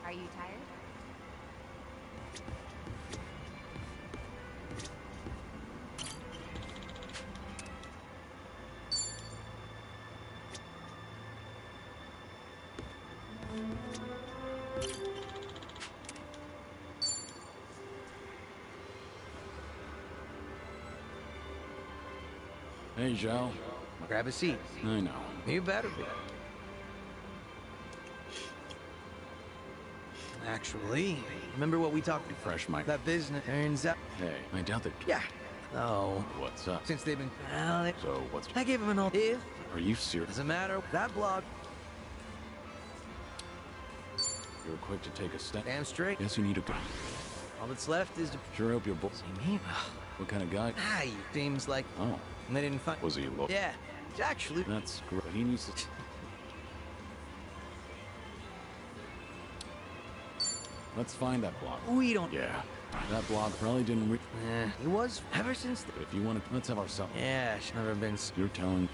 Are you tired? Hey, Joe. Grab a seat. I know. You better be. Actually, remember what we talked about? Fresh mic. That business turns out. Hey, I doubt that. Yeah. Oh. What's up? Since they've been. Well, So, what's... I gave him an all. If. Are you serious? Doesn't matter. That blog. You're quick to take a step. Damn straight. Guess you need a... All that's left is to. Sure hope you're See me? What kind of guy? Ah, he seems like. Oh. And they didn't find. Was he look? Yeah. Actually. That's great. He needs to... Let's find that blog. We don't. Yeah. That blog probably didn't read... It was ever since. But if you want to... Let's have ourselves... Yeah, she's never been. You're telling...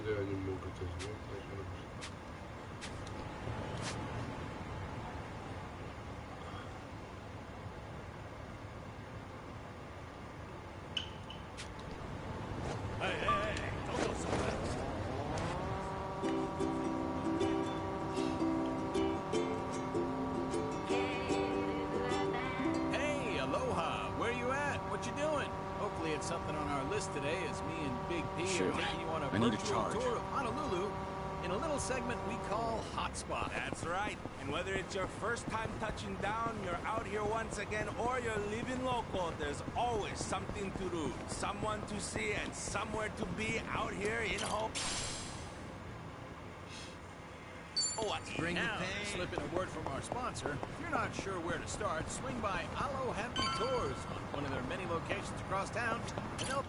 Я не могу это сделать, пожалуйста. Hey, aloha. Where you at? What you doing? Hopefully it's something on our list today as me and Big P Shoot. are taking you on a I need a virtual charge. tour of Honolulu in a little segment we call Hotspot. That's right. And whether it's your first time touching down, you're out here once again, or you're living local, there's always something to do, someone to see, and somewhere to be out here in Hope. Oh, what's Bring now? the pain. Slip in a word from our sponsor. If you're not sure where to start, swing by Alo Happy Tours on one of their many locations across town, and they'll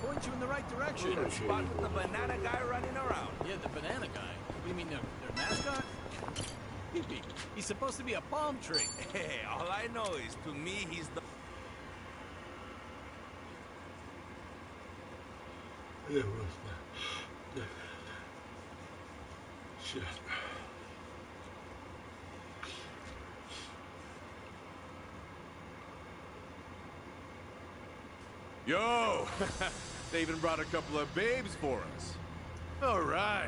point you in the right direction. Spot with the banana guy running around. Yeah, the banana guy. What do you mean, their mascot? He's supposed to be a palm tree. Hey, all I know is to me he's the... Я просто... Сейчас. Yo! They even brought a couple of babes for us. All right.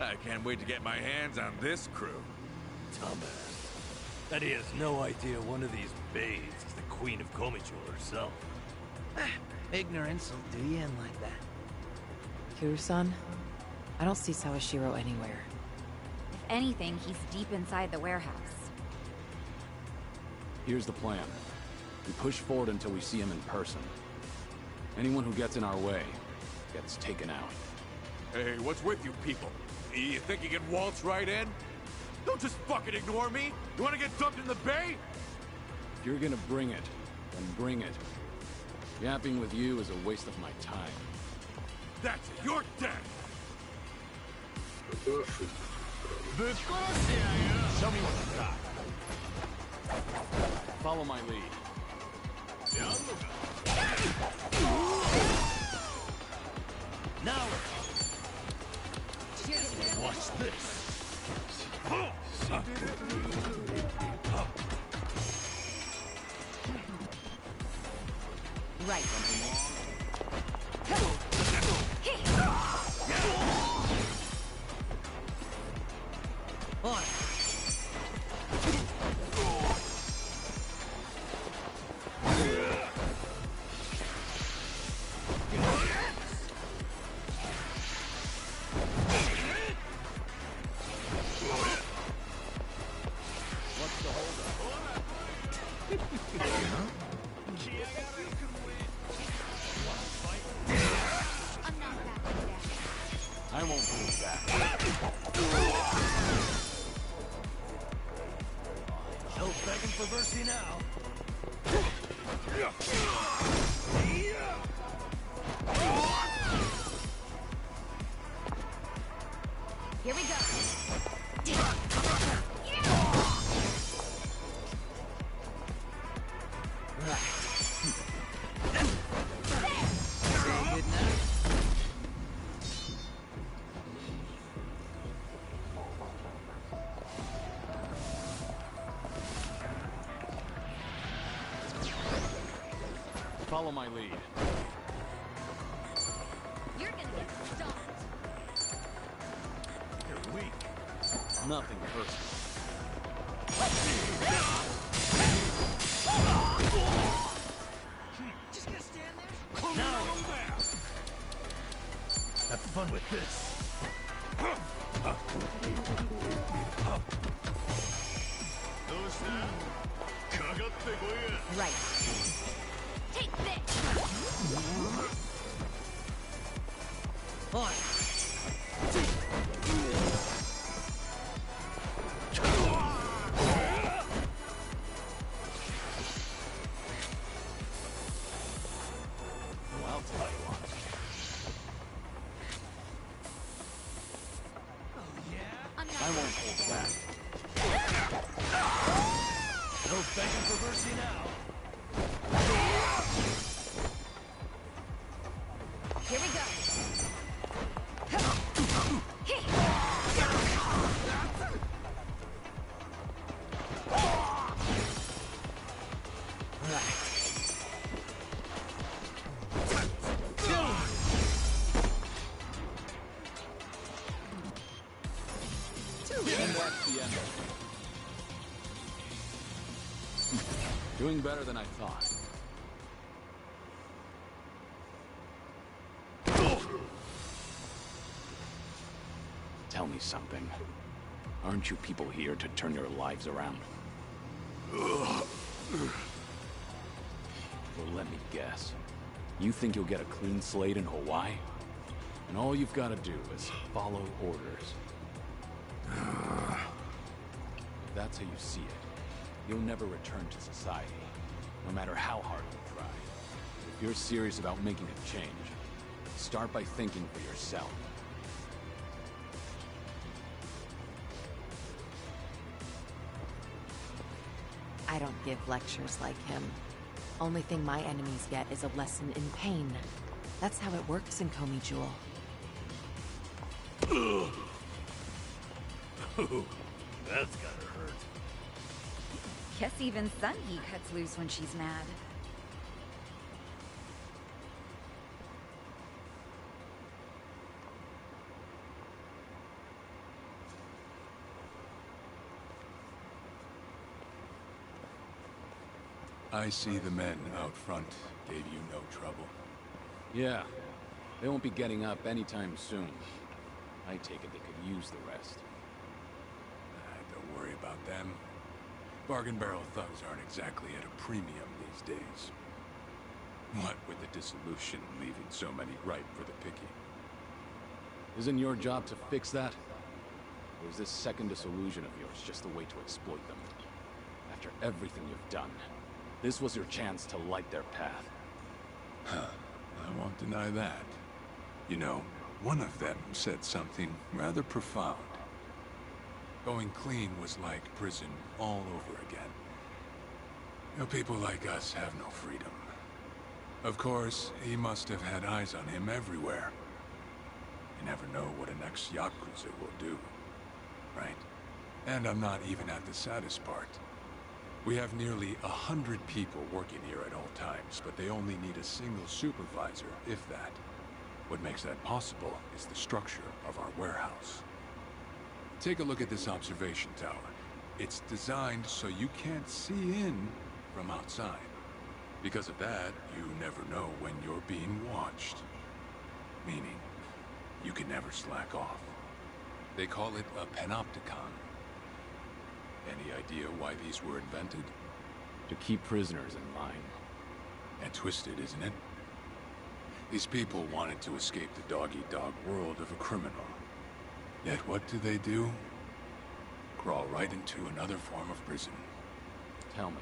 I can't wait to get my hands on this crew. Dumbass. That he has no idea one of these babes is the Queen of Komicho herself. Ignorance will do you in like that. Kiryu-san, I don't see Sawashiro anywhere. If anything, he's deep inside the warehouse. Here's the plan. We push forward until we see him in person. Anyone who gets in our way gets taken out. Hey, what's with you people? You think you can waltz right in? Don't just fucking ignore me! You wanna get dumped in the bay? If you're gonna bring it, then bring it. Yapping with you is a waste of my time. That's it, you're dead! Это ошибка. Show me what you got. Follow my lead. Now, watch this. Right. On. I won't move back. No begging for mercy now. Here we go. Say goodnight. Follow my lead. You're gonna get stomped. You're weak. Nothing personal. Just gonna stand there? Now have fun with this. Right. Take this. On. Well, I'll tell you what. I'm not I won't hold back. No begging for mercy now. Here we go. And that's the end of it. Doing better than I thought. Tell me something. Aren't you people here to turn your lives around? Well, let me guess. You think you'll get a clean slate in Hawaii? And all you've got to do is follow orders. If that's how you see it, you'll never return to society, no matter how hard you try. If you're serious about making a change, start by thinking for yourself. I don't give lectures like him. Only thing my enemies get is a lesson in pain. That's how it works in Komi Jewel. That's gotta hurt. Guess even Sun-Hee cuts loose when she's mad. I see the men out front gave you no trouble. Yeah, they won't be getting up anytime soon. I take it they could use the rest. Don't worry about them. Bargain barrel thugs aren't exactly at a premium these days. What with the dissolution leaving so many ripe for the picking. Isn't your job to fix that? Or is this second disillusion of yours just a way to exploit them? After everything you've done, this was your chance to light their path. Huh. I won't deny that. You know, one of them said something rather profound. Going clean was like prison all over again. You know, people like us have no freedom. Of course, he must have had eyes on him everywhere. You never know what an ex-Yakuza will do, right? And I'm not even at the saddest part. We have nearly 100 people working here at all times, but they only need a single supervisor, if that. What makes that possible is the structure of our warehouse. Take a look at this observation tower. It's designed so you can't see in from outside. Because of that, you never know when you're being watched. Meaning, you can never slack off. They call it a panopticon. Any idea why these were invented? To keep prisoners in line. And twisted, isn't it? These people wanted to escape the dog-eat-dog world of a criminal. Yet what do? Crawl right into another form of prison. Tell me,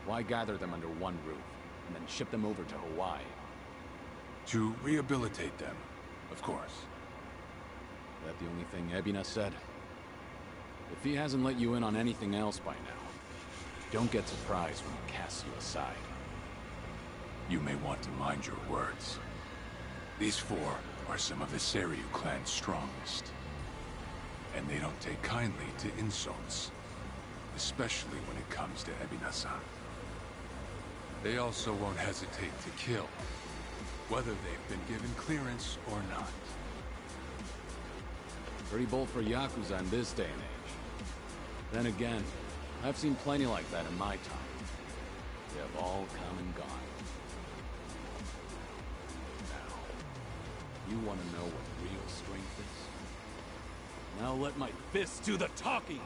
why gather them under one roof, and then ship them over to Hawaii? To rehabilitate them, of course. Is that the only thing Ebina said? If he hasn't let you in on anything else by now, don't get surprised when he casts you aside. You may want to mind your words. These four are some of the Seiryu clan's strongest. And they don't take kindly to insults, especially when it comes to Ebina-san. They also won't hesitate to kill, whether they've been given clearance or not. Pretty bold for Yakuza in this day and age. Then again, I've seen plenty like that in my time. They have all come and gone. Now, you want to know what real strength is? Now let my fists do the talking!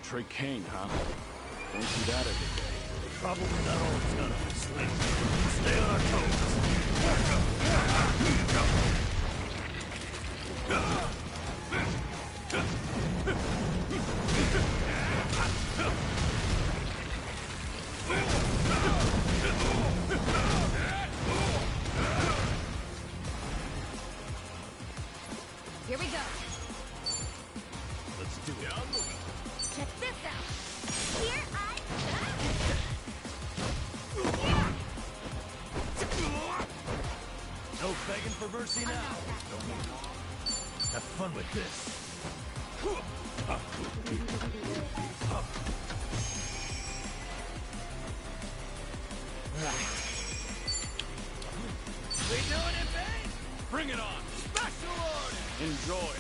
Trey Kane, huh? Don't see that every day. Probably not all it's got up its sleeve. Stay on our toes. Here we go. Let's do it. Check this out. Here I No begging for mercy now. Have fun with this. We doing it, babe? Bring it on. Special order. Enjoy.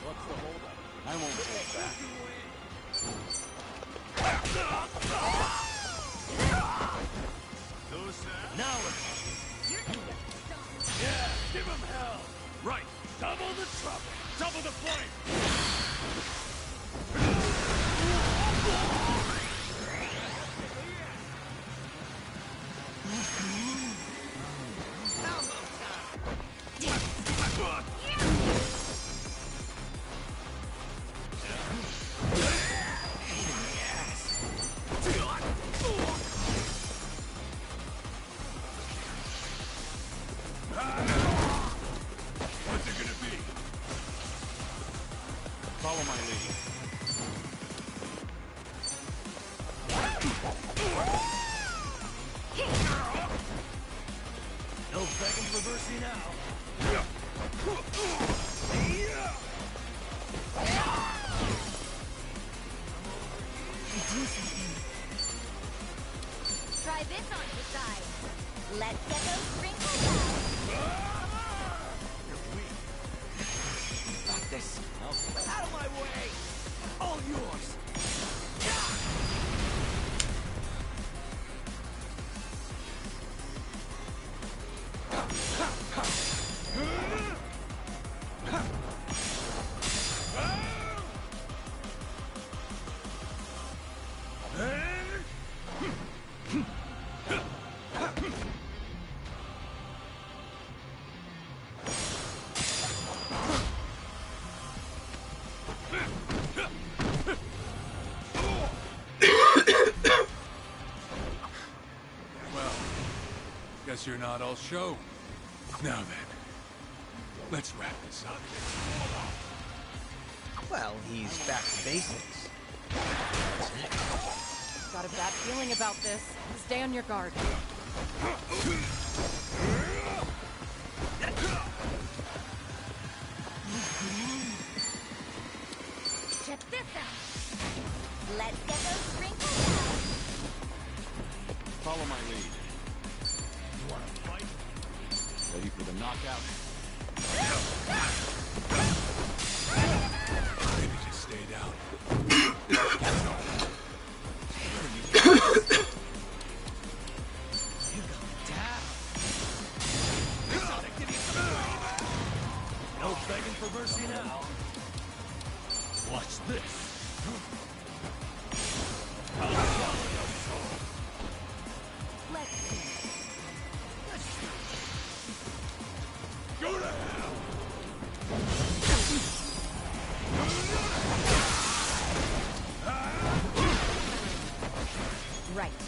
What's the holdup? I won't hold back. Now yeah, give him hell. Right, double the trouble, double the flame. What's it gonna be? Follow my lead. No begging for mercy now. try this on the side. Let's get those wrinkles out. Got this. Out of my way! All yours! Guess you're not all show. Now then, let's wrap this up. Well, he's back to basics. What's next? Got a bad feeling about this. Stay on your guard. Check this out. Let's get those wrinkles out. Follow my lead. You want to fight? Ready for the knockout? Maybe just stay down. You got down. This ought to give you some breathing. No begging for mercy now. Watch this. Let's see. Go to hell! Right.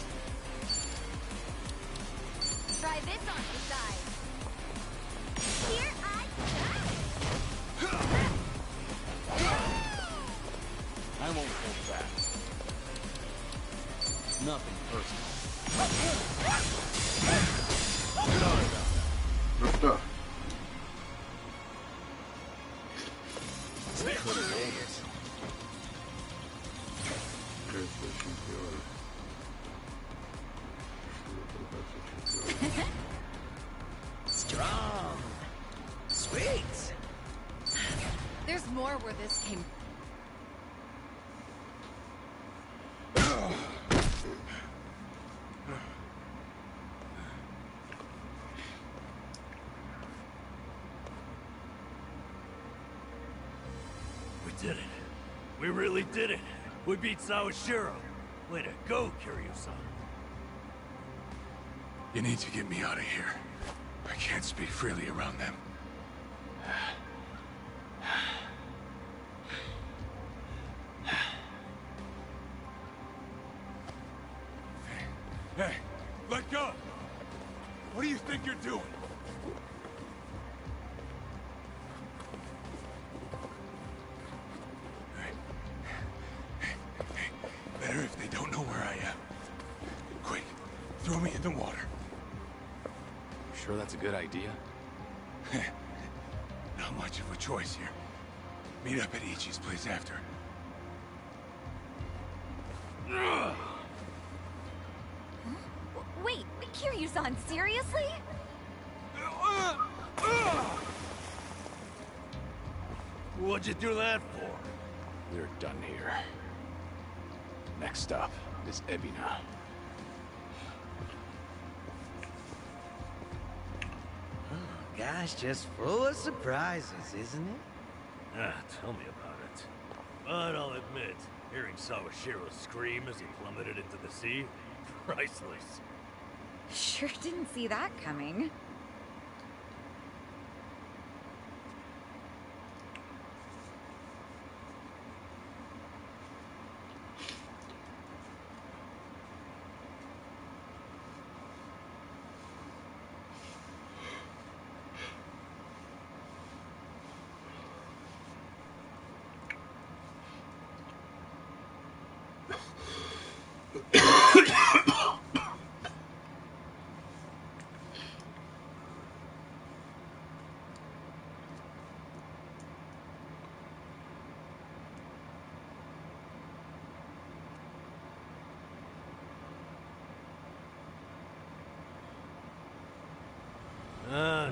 Try this on the side. Here I come. I won't hold back. Nothing personal. Sorry about that. Ну что? Кажется, чемпион. Strong. Sweet. There's more where this came. We did it. We really did it. We beat Sawashiro. Way to go, Kiryu-san. You need to get me out of here. I can't speak freely around them. Hey, let go! What do you think you're doing? Better if they don't know where I am. Quick, throw me in the water. Sure that's a good idea? Not much of a choice here. Meet up at Ichi's place after. Wait, Kiryu-san, seriously? What'd you do that for? We're done here. Next up is Ebina. Gosh, just full of surprises, isn't it? Ah, tell me about it. But I'll admit, hearing Sawashiro scream as he plummeted into the sea, priceless. Sure didn't see that coming.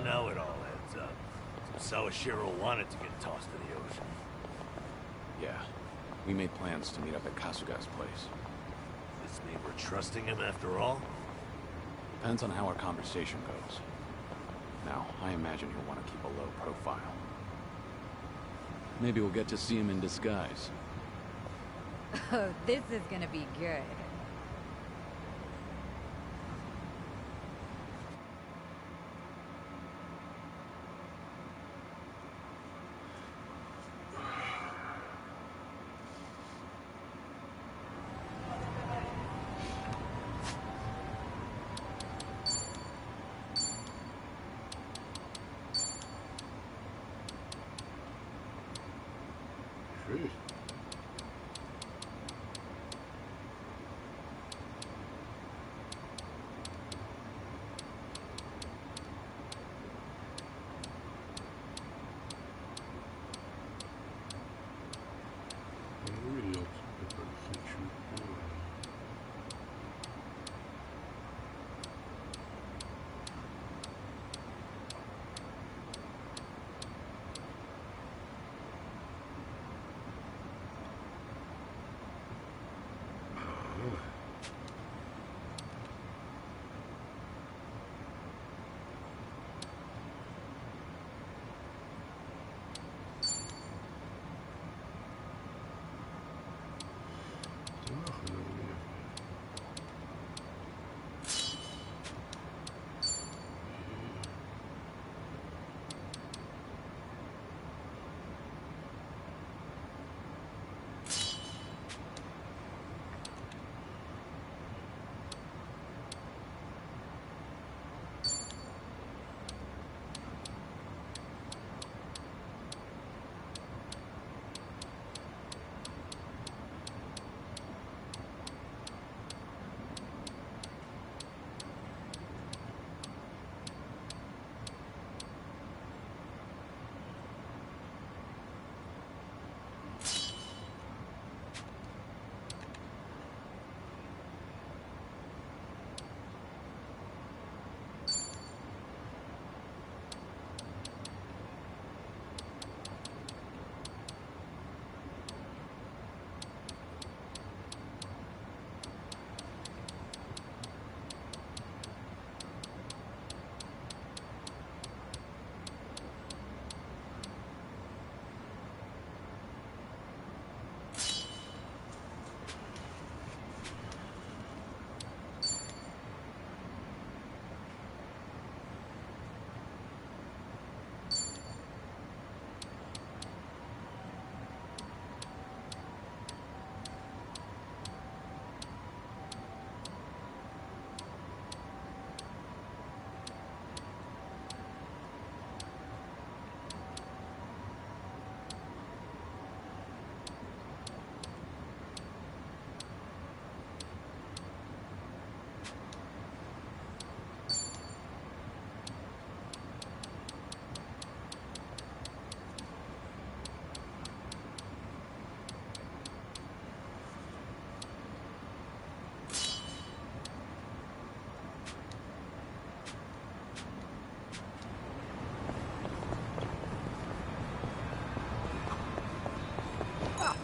Now it all adds up. So Sawashiro wanted to get tossed to the ocean. Yeah, we made plans to meet up at Kasuga's place. This mean we're trusting him after all? Depends on how our conversation goes. Now, I imagine he'll want to keep a low profile. Maybe we'll get to see him in disguise. Oh, this is gonna be good.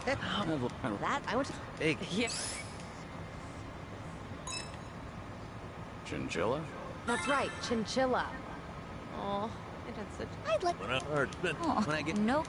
That I want to. Big. Yeah. Chinchilla? That's right, chinchilla. Oh, it had such. I'd like. When I get No.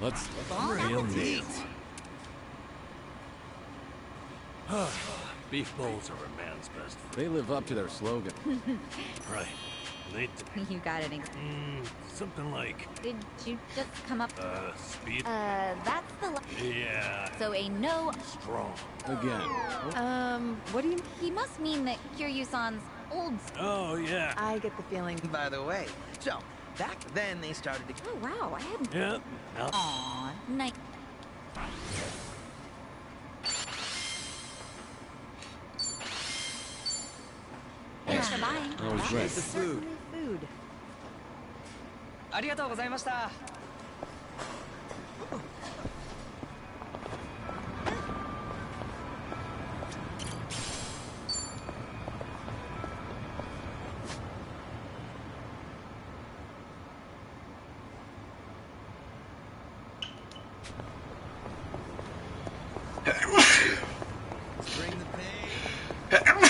Let's real neat. Beef bowls are a man's best friend. They live up to their slogan. Right. They You got it. something like Did you just come up? speed. That's the. Yeah. So a no. Strong. Again. What do you? He must mean that Kiryu-san's old. Oh yeah. I get the feeling. By the way, so back then they started to. Oh wow, I hadn't. Yeah. Now, Aw, nice. Thanks for buying. That was great. The food. Food. ありがとうございました。Bring the pain.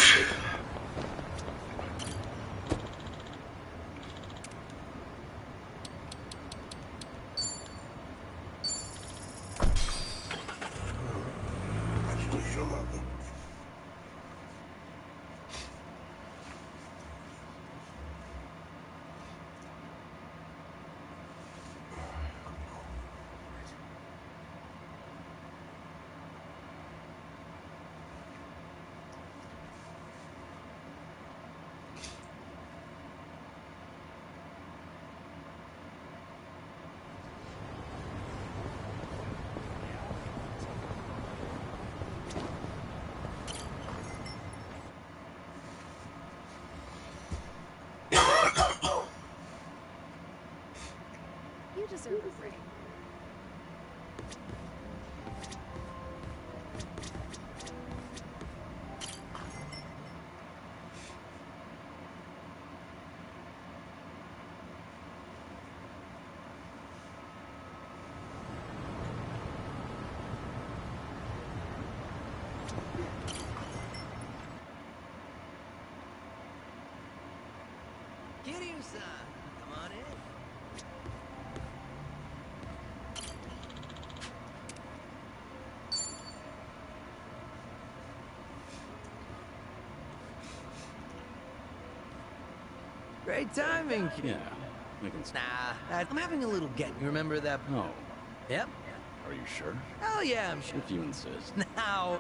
You deserve a break. Kiryu-san, come on in. Great timing. Yeah. Making Nah, I'm having a little get. You remember that? No. Yep. Are you sure? Oh yeah, I'm sure. If you insist. Now.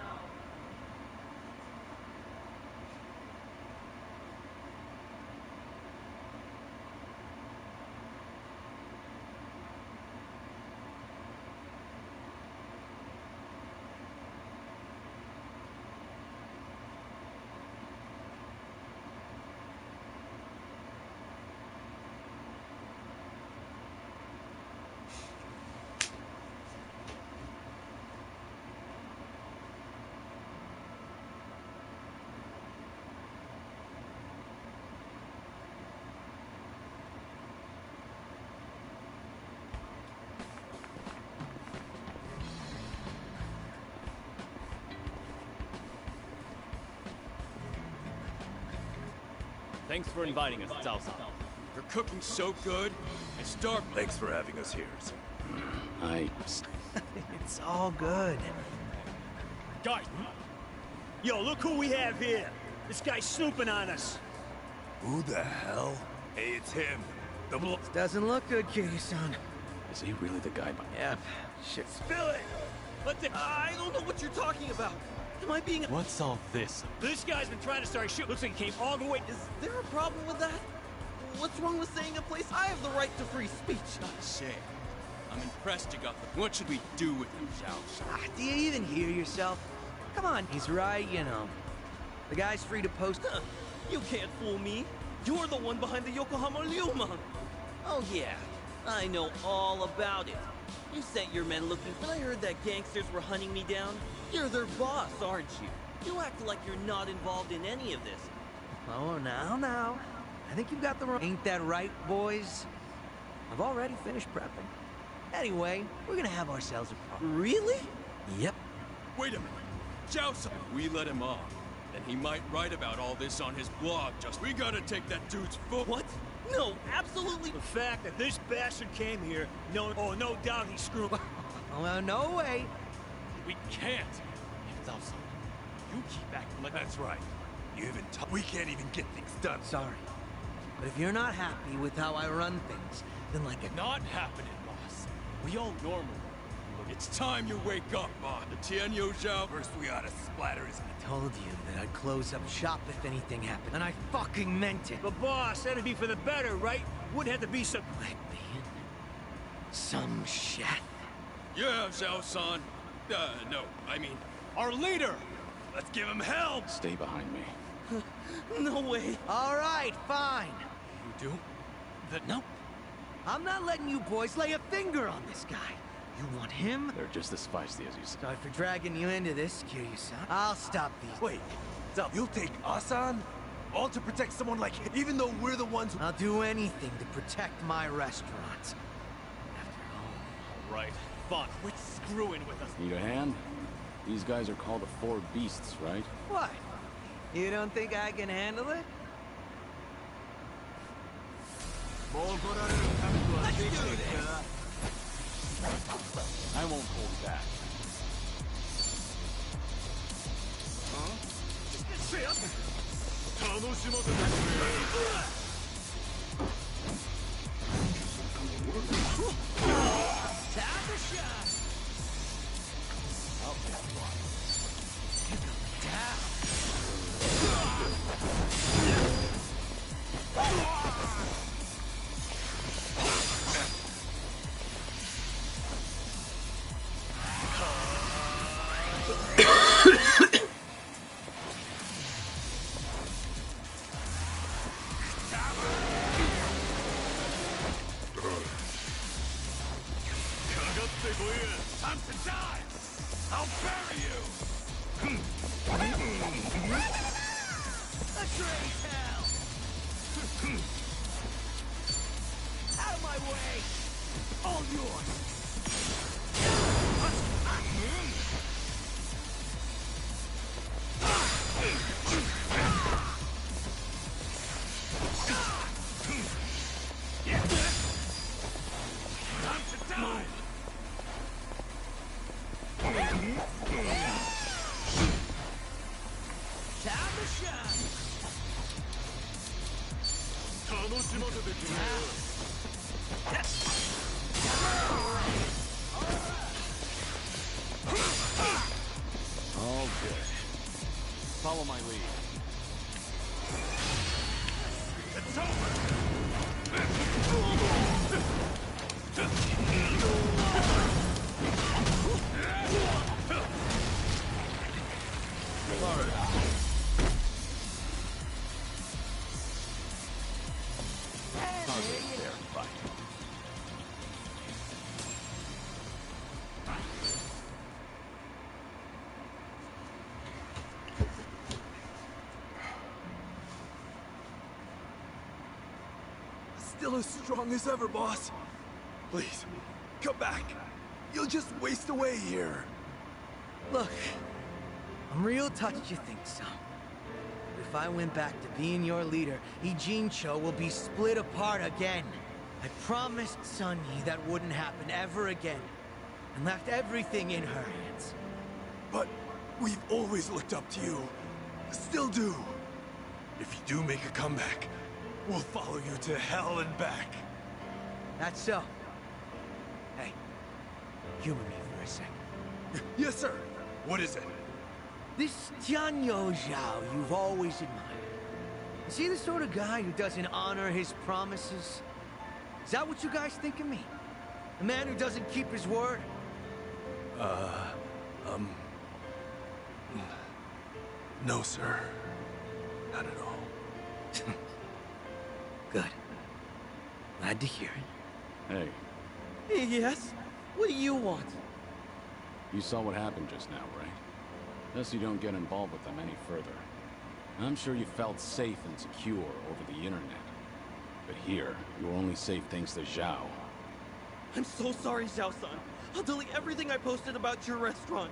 Thanks for inviting us, Cao-san. Your cooking's so good, I starved. thanks for having us here. It's all good. Guys, yo, look who we have here. This guy's snooping on us. Who the hell? Hey, it's him. Doesn't look good, Kiryu-san. Is he really the guy? Yep. Shit. Spill it! What the? I don't know what you're talking about. Am I being? What's all this? This guy's been trying to start a shit. Looks like he came all the way. Is there a problem with that? What's wrong with saying a place I have the right to free speech? Shit. I'm impressed you got the... What should we do with him, Zhao? Do you even hear yourself? Come on, he's right, you know. The guy's free to post... You can't fool me. You're the one behind the Yokohama Ryuman. Oh yeah, I know all about it. You sent your men looking for... I heard that gangsters were hunting me down. You're their boss, aren't you? You act like you're not involved in any of this. Oh, now. I think you've got the wrong... Ain't that right, boys? I've already finished prepping. Anyway, we're gonna have ourselves a problem. Really? Yep. Wait a minute. Zhao-san, we let him off. And he might write about all this on his blog. We gotta take that dude's foot. What? No, absolutely. The fact that this bastard came here, no doubt he screwed. Well, no way. We can't. Zhao-san, you keep acting like... That's right. You even we can't even get things done. Sorry. But if you're not happy with how I run things, then like a... Not happening, boss. We all normal. Look, it's time you wake up, boss. The Tianyo Zhao. First, we ought to splatter his... I told you that I'd close up shop if anything happened, and I fucking meant it. But boss, that'd be for the better, right? Wouldn't have to be some... Like being some shit. Yeah, Zhao-san. No, I mean, our leader. Let's give him hell. Stay behind me. No way. All right, fine. You do? No. I'm not letting you boys lay a finger on this guy. You want him? They're just as feisty as you say. Sorry for dragging you into this, Kiryu-san. I'll stop these. Wait, you'll take us on? All to protect someone like him, even though we're the ones who... I'll do anything to protect my restaurant. After all... Right. Fine. Quit screwing with us. Need a hand? These guys are called the Four Beasts, right? What? You don't think I can handle it? Let's do this. I won't hold back. Time to shine. I'll get one. Down. Time to die! I'll bury you! A train's hell. Out of my way. All yours. Time to die! Time to shine. All good. Follow my lead. It's over! Still as strong as ever, boss. Please, come back. You'll just waste away here. Look, I'm real touched you think so. But if I went back to being your leader, Ijincho will be split apart again. I promised Sunyi that wouldn't happen ever again, and left everything in her hands. But we've always looked up to you. Still do. If you do make a comeback, we'll follow you to hell and back. That's so. Hey, humor me for a second. Yes, sir. What is it? This Tianyo Zhao you've always admired. Is he the sort of guy who doesn't honor his promises? Is that what you guys think of me? A man who doesn't keep his word? No, sir. Not at all. Good. Glad to hear it. Hey, Yes? What do you want? you saw what happened just now, right? Thus you don't get involved with them any further. I'm sure you felt safe and secure over the internet. But here, you're only safe thanks to Zhao. I'm so sorry, Zhao-san. I'll delete everything I posted about your restaurant.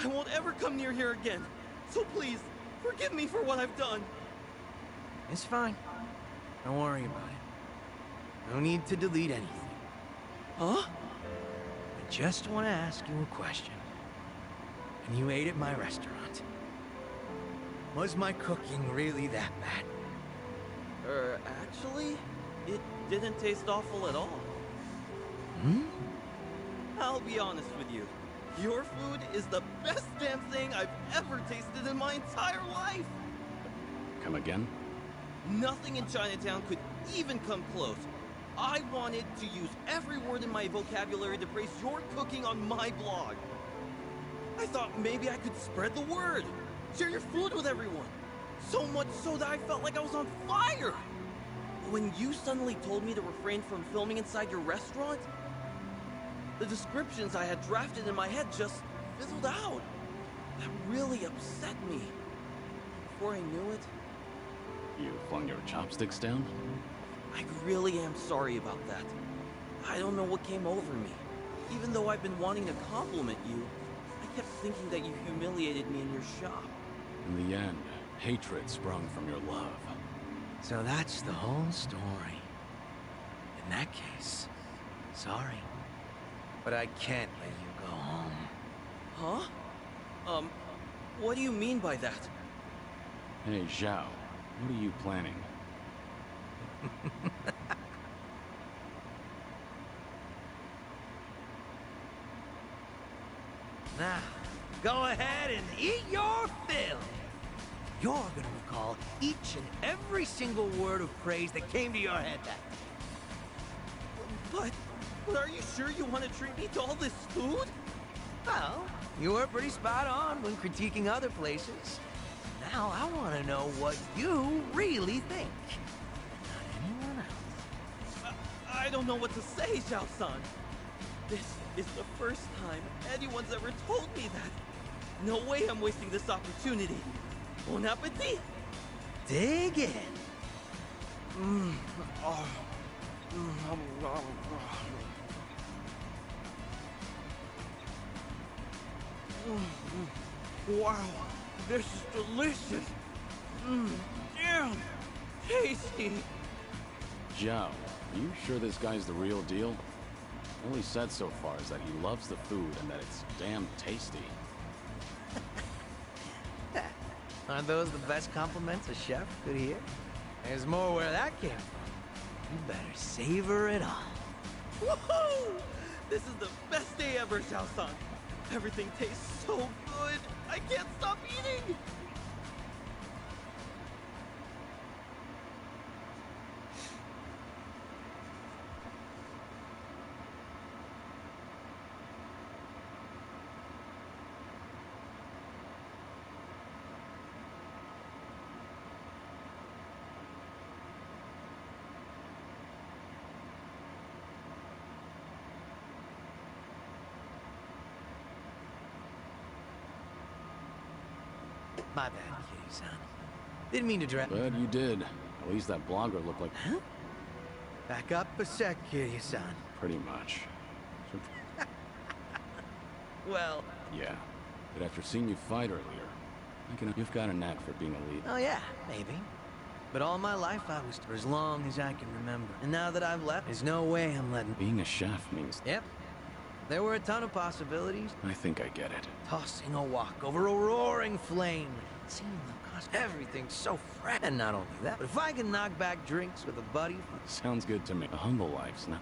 I won't ever come near here again. So please, forgive me for what I've done. It's fine. Don't worry about it. No need to delete anything. Huh? I just want to ask you a question. When you ate at my restaurant, was my cooking really that bad? Actually, it didn't taste awful at all. Hmm? I'll be honest with you. Your food is the best damn thing I've ever tasted in my entire life! Come again? Nothing in Chinatown could even come close. I wanted to use every word in my vocabulary to praise your cooking on my blog. I thought maybe I could spread the word, share your food with everyone. So much so that I felt like I was on fire. When you suddenly told me to refrain from filming inside your restaurant, the descriptions I had drafted in my head just fizzled out. That really upset me. Before I knew it, You flung your chopsticks down? I really am sorry about that. I don't know what came over me. Even though I've been wanting to compliment you, I kept thinking that you humiliated me in your shop. In the end, hatred sprung from your love. So that's the whole story. In that case, sorry. But I can't let you go home. Huh? What do you mean by that? Hey, Zhao, what are you planning? Now, go ahead and eat your fill. You're gonna recall each and every single word of praise that came to your head that day. But are you sure you want to treat me to all this food? Well, you were pretty spot on when critiquing other places. Now I want to know what you really think. Not anyone else. I don't know what to say, Zhao-san. This is the first time anyone's ever told me that. No way I'm wasting this opportunity. Bon appetit! Dig in. Wow, this is delicious. Damn, tasty. Zhao, are you sure this guy's the real deal? All he said so far is that he loves the food and that it's damn tasty. Aren't those the best compliments a chef could hear? There's more where that came from. You better savor it all. Woohoo! This is the best day ever, Zhao-san. Everything tastes so good. I can't stop eating. My bad, Kitty-san. Didn't mean to drag. But you did. At least that blogger looked like... Huh? Back up a sec, Kitty-san. Pretty much. Well... Yeah. But after seeing you fight earlier, you've got a knack for being a leader. Oh yeah, maybe. But all my life I was for as long as I can remember. And now that I've left, there's no way I'm letting... Being a chef means... Yep. There were a ton of possibilities. I think I get it. Tossing a wok over a roaring flame. Seeing the Everything's so fresh. And not only that, but if I can knock back drinks with a buddy... Sounds good to me. A humble life's not...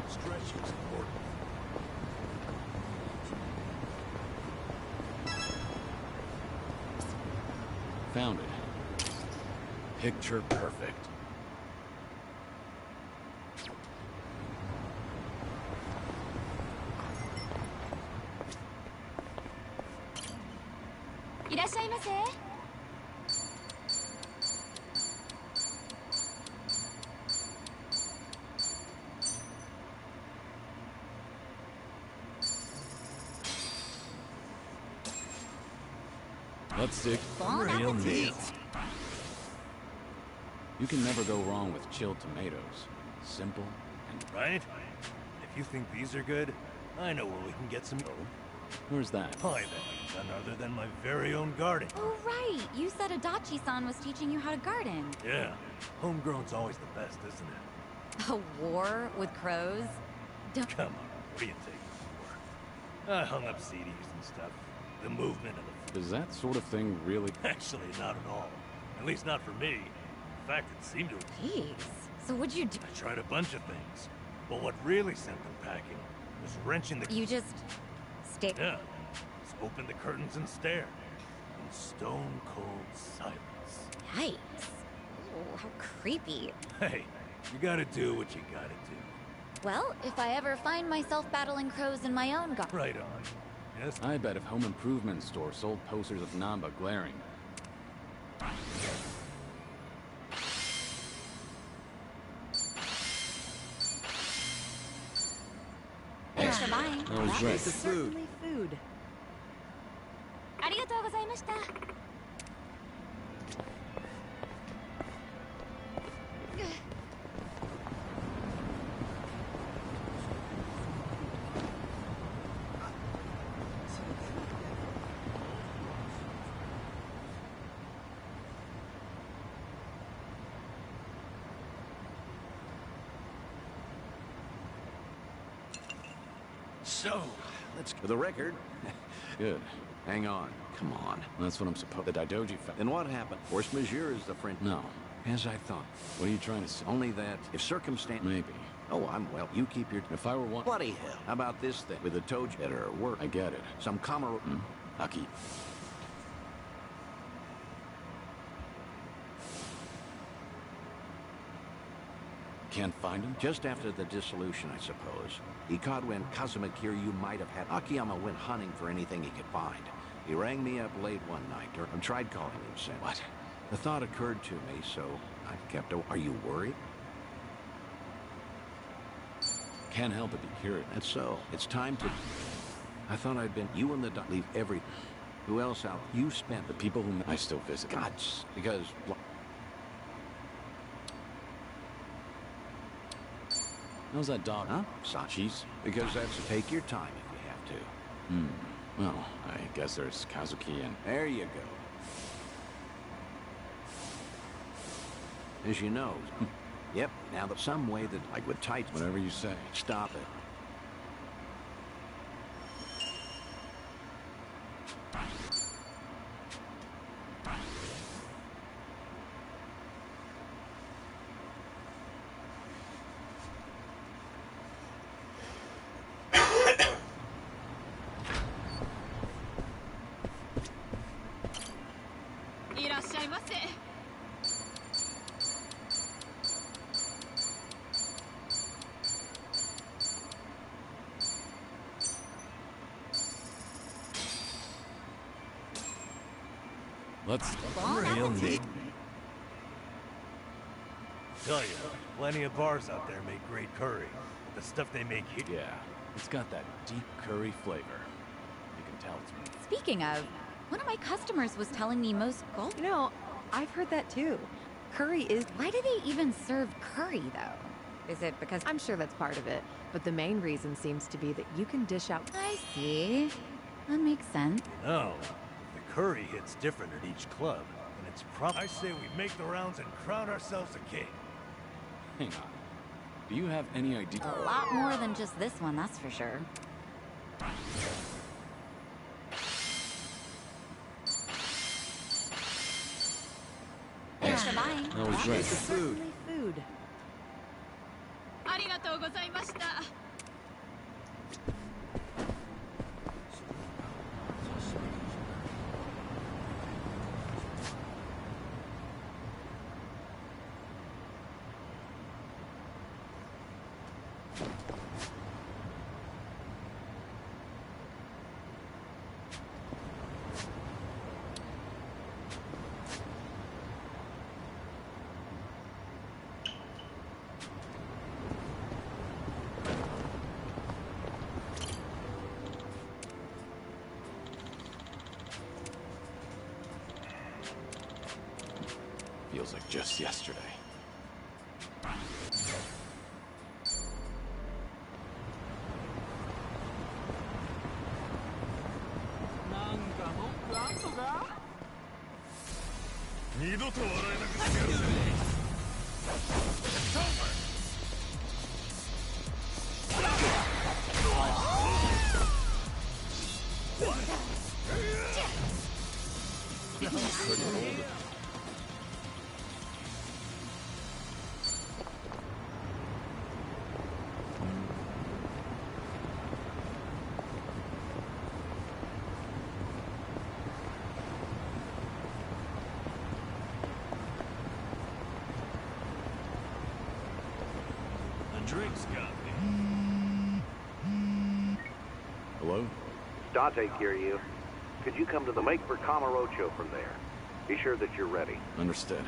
Stretching's important. Found it. Picture perfect. Let's see. Real neat. You can never go wrong with chilled tomatoes. Simple and... Right? If you think these are good, I know where we can get some... Where's that? Why then? None other than my very own garden. Oh, right. You said Adachi-san was teaching you how to garden. Yeah. Homegrown's always the best, isn't it? A war with crows? Don't... Come on, what do you take it for? I hung up CDs and stuff. The movement of the... Does that sort of thing really... Actually, not at all. At least not for me. In fact, it seemed to... Jeez. So what'd you do? I tried a bunch of things. But what really sent them packing was wrenching the... You just... stay... Yeah. Just open the curtains and stare. In stone cold silence. Yikes. Oh, how creepy. Hey, you gotta do what you gotta do. Well, if I ever find myself battling crows in my own garden... Right on. Yes? I bet if Home Improvement store sold posters of Namba glaring. Thanks for buying. That was That great. is certainly food. Arigatou gozaimashita. So, let's... For the record... Good. Hang on. Come on. That's what I'm supposed... The Daidoji Then what happened? Force majeure is the French... No. As I thought. What are you trying to say? Only that if circumstance... Maybe. Oh, I'm well. You keep your... If I were one... Bloody hell. How about this thing? With the Toad at her work. I get it. Some Kamaro... Aki. Can't find him? Just after the dissolution, I suppose. He caught when Kazuma Kiryu might have had... Akiyama went hunting for anything he could find. He rang me up late one night, or tried calling him since. What? The thought occurred to me, so I kept... Are you worried? Can't help but be curious. That's so. It's time to... I thought I'd been... You and the doc... Leave every... Who else out? You spent... The people whom I still visit. Gods. Because... How's that dog? Huh? Cheese? Because that's... Take your time if you have to. Well, I guess there's Kazuki and... There you go. As you know... Yep, now that some way that... Like with tights... Whatever you say. Stop it. Let's... Real neat. Tell you, plenty of bars out there make great curry. The stuff they make here. Yeah, it's got that deep curry flavor. You can tell it's been... Speaking of, one of my customers was telling me most gold... You know, I've heard that too. Curry is... Why do they even serve curry, though? Is it because... I'm sure that's part of it, but the main reason seems to be that you can dish out... I see. That makes sense. No, the curry hits different at each club, and it's I say we make the rounds and crown ourselves a king. Hang on. Do you have any idea? A lot more than just this one, that's for sure. Thanks for buying. Always right. It's certainly food. ありがとうございました。 Feels like just yesterday. Drinks got me. Hello? Dante Kiryu. Could you come to the Make for Camarocho from there? Be sure that you're ready. Understood.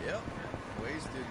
Yep, wasted.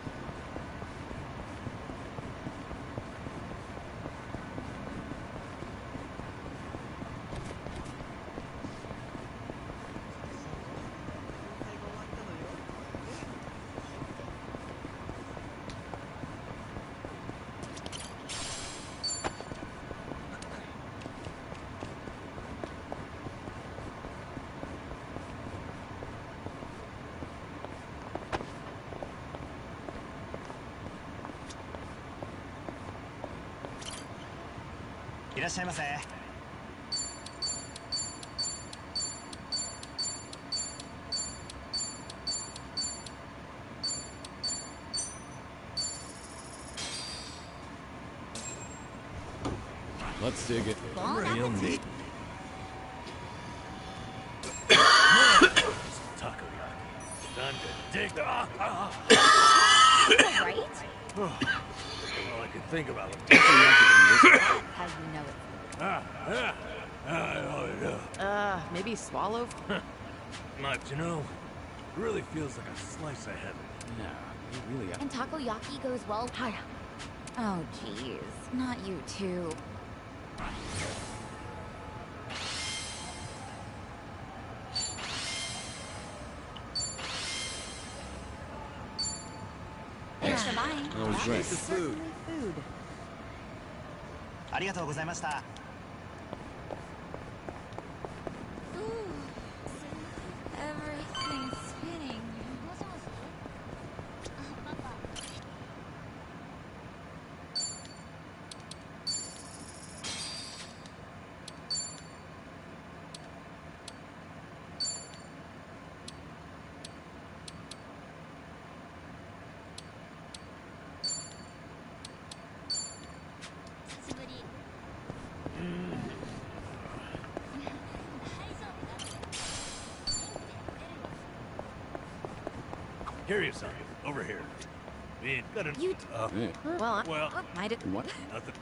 Let's dig it. Real neat. Takoyaki. Time to dig the... Right? All I can think about was How you know it. I don't know. Maybe swallow? But, you know, it really feels like a slice of heaven. Yeah, you really have... And takoyaki goes well. Hi. Oh, jeez. Not you, too. Thanks for buying. Always right. Certainly food. ありがとうございました Everything's spinning. Kiryu-san, over here. We got a... You... well, might have... What? Nothing.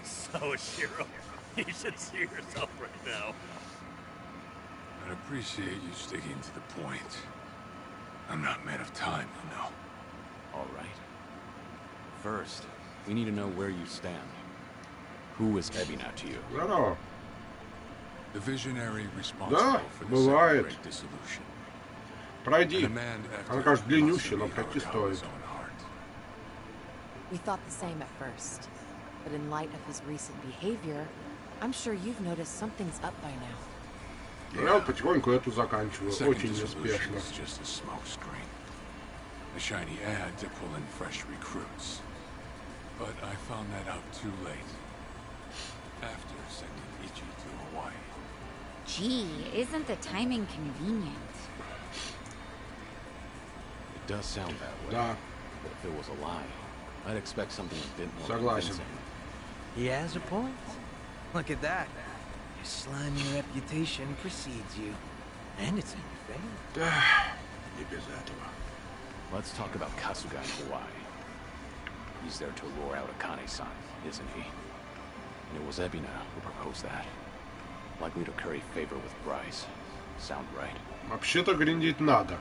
So, Shiro, you should see yourself right now. I appreciate you sticking to the point. I'm not made of time, you know. All right. First, we need to know where you stand. Who is Ebina to you? Здорово. The visionary responsible Да, for the бывает. great dissolution. Пройди. And a man after Она, кажется, длиннющая, но philosophy пройти out of his стоит. own heart. We thought the same at first. But in light of his recent behavior, I'm sure you've noticed something's up by now. Я вот потихоньку эту заканчиваю. Second Очень dissolution неспешно. is just a smoke screen. A shiny ad to pull in fresh recruits. But I found that out too late. After sending Ichi to Hawaii. Gee, isn't the timing convenient? It does sound that way. Да. But if it was a lie, I'd expect something a bit more Согласен. convincing. He has a point. Look at that. Your slimy reputation precedes you. And it's in your favor. Не без этого. Let's talk about Kasuga in Hawaii. He's there to lure out Akane-san, isn't he? And it was Ebina who proposed that. Likely to curry favor with Bryce. Sound right? Вообще-то гриндить надо.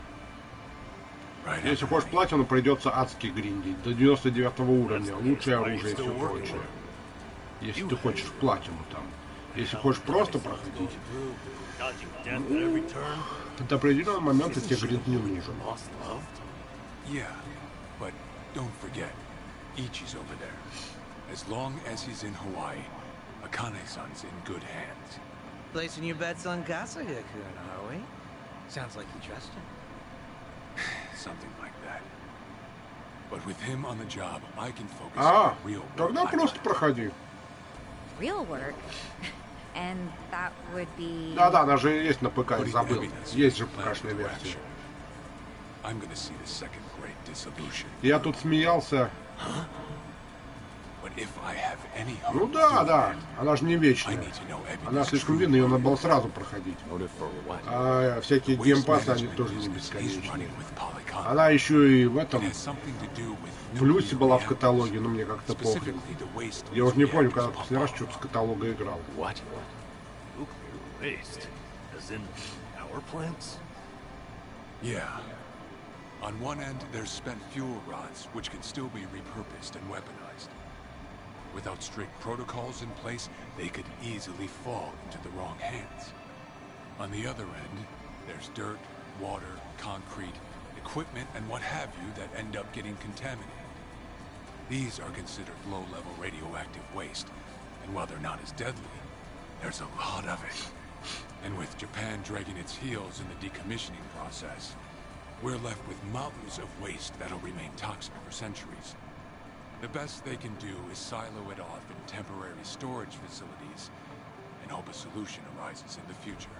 Right. Если хочешь платину, придется адски гриндить. До 99 уровня. Лучшее оружие и все прочее. Если ты хочешь платину там. Если хочешь просто проходить, до определенного момента тебе гринд не нужен. Yeah, but don't forget, Ichi's over there. As long as he's in Hawaii, Akane-san's in good hands. Placing your bets on Kasuga-kun, are we? Sounds like you trust him. Something like that. But with him on the job, I can focus А, on real тогда work. просто проходи. Real work? And that would be... Да-да, она же есть на ПК, я Putting забыл. evidence Есть же plan ПК-шная into версия. action. I'm gonna see the second great dissolution. Я тут смеялся. But if I have any hope Ну of да, doing да. that, Она же не I вечная. need to know Она Ebina's слишком true длинная, ее надо было motive. сразу проходить. Motive for what? А всякие The waste геймпасы, они management тоже не business he's бесконечные. running with Polycon. Она еще и в этом It has something to do with в плюсе nuclear была в reactors. каталоге, но мне как-то похрен. Specifically the waste Я уже не those помню, когда reactors последний раз pump что-то с каталога играл. What? Nuclear waste? As in power plants? Yeah. On one end, there's spent fuel rods, which can still be repurposed and weaponized. Without strict protocols in place, they could easily fall into the wrong hands. On the other end, there's dirt, water, concrete, equipment, and what have you that end up getting contaminated. These are considered low-level radioactive waste, and while they're not as deadly, there's a lot of it. And with Japan dragging its heels in the decommissioning process, we're left with mountains of waste that'll remain toxic for centuries. The best they can do is silo it off in temporary storage facilities and hope a solution arises in the future.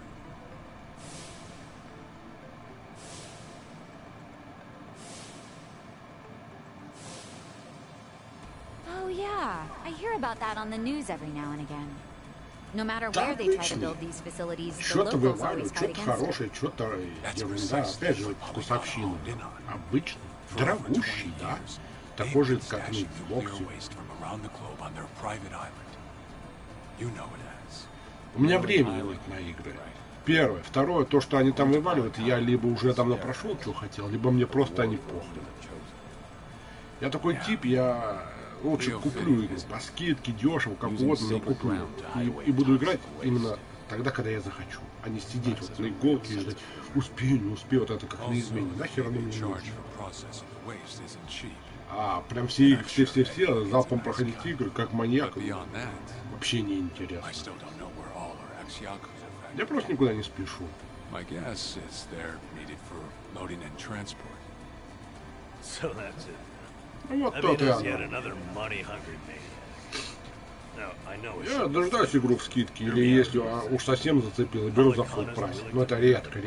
Oh yeah, I hear about that on the news every now and again. No matter where they try to build these facilities, the Что-то locals always вываливают, fight что-то against it. хорошее, что-то ерунда. Опять же, вкусовщина. Обычный, дорогущий, да? Такой же, как на Xbox. У меня времени нет на игры. Первое. Второе, то, что они там вываливают, я либо уже давно прошел, что хотел, либо мне просто они похрен. Я такой тип, я лучше куплю игру по скидке, дешево, как угодно, но куплю. И буду играть именно тогда, когда я захочу. А не сидеть вот на иголке и ждать, успею, не успею, вот это как на измене. Нахер оно мне нужно. А прям все залпом проходить игры, как маньяк, вообще не интересно. Я просто никуда не спешу. So that's it. Ну вот I mean, то-то it's и yet оно. another money-hungry maniac. Я дождаюсь игру в скидке, или если уж совсем зацепил, беру за full прайс. Но это редко.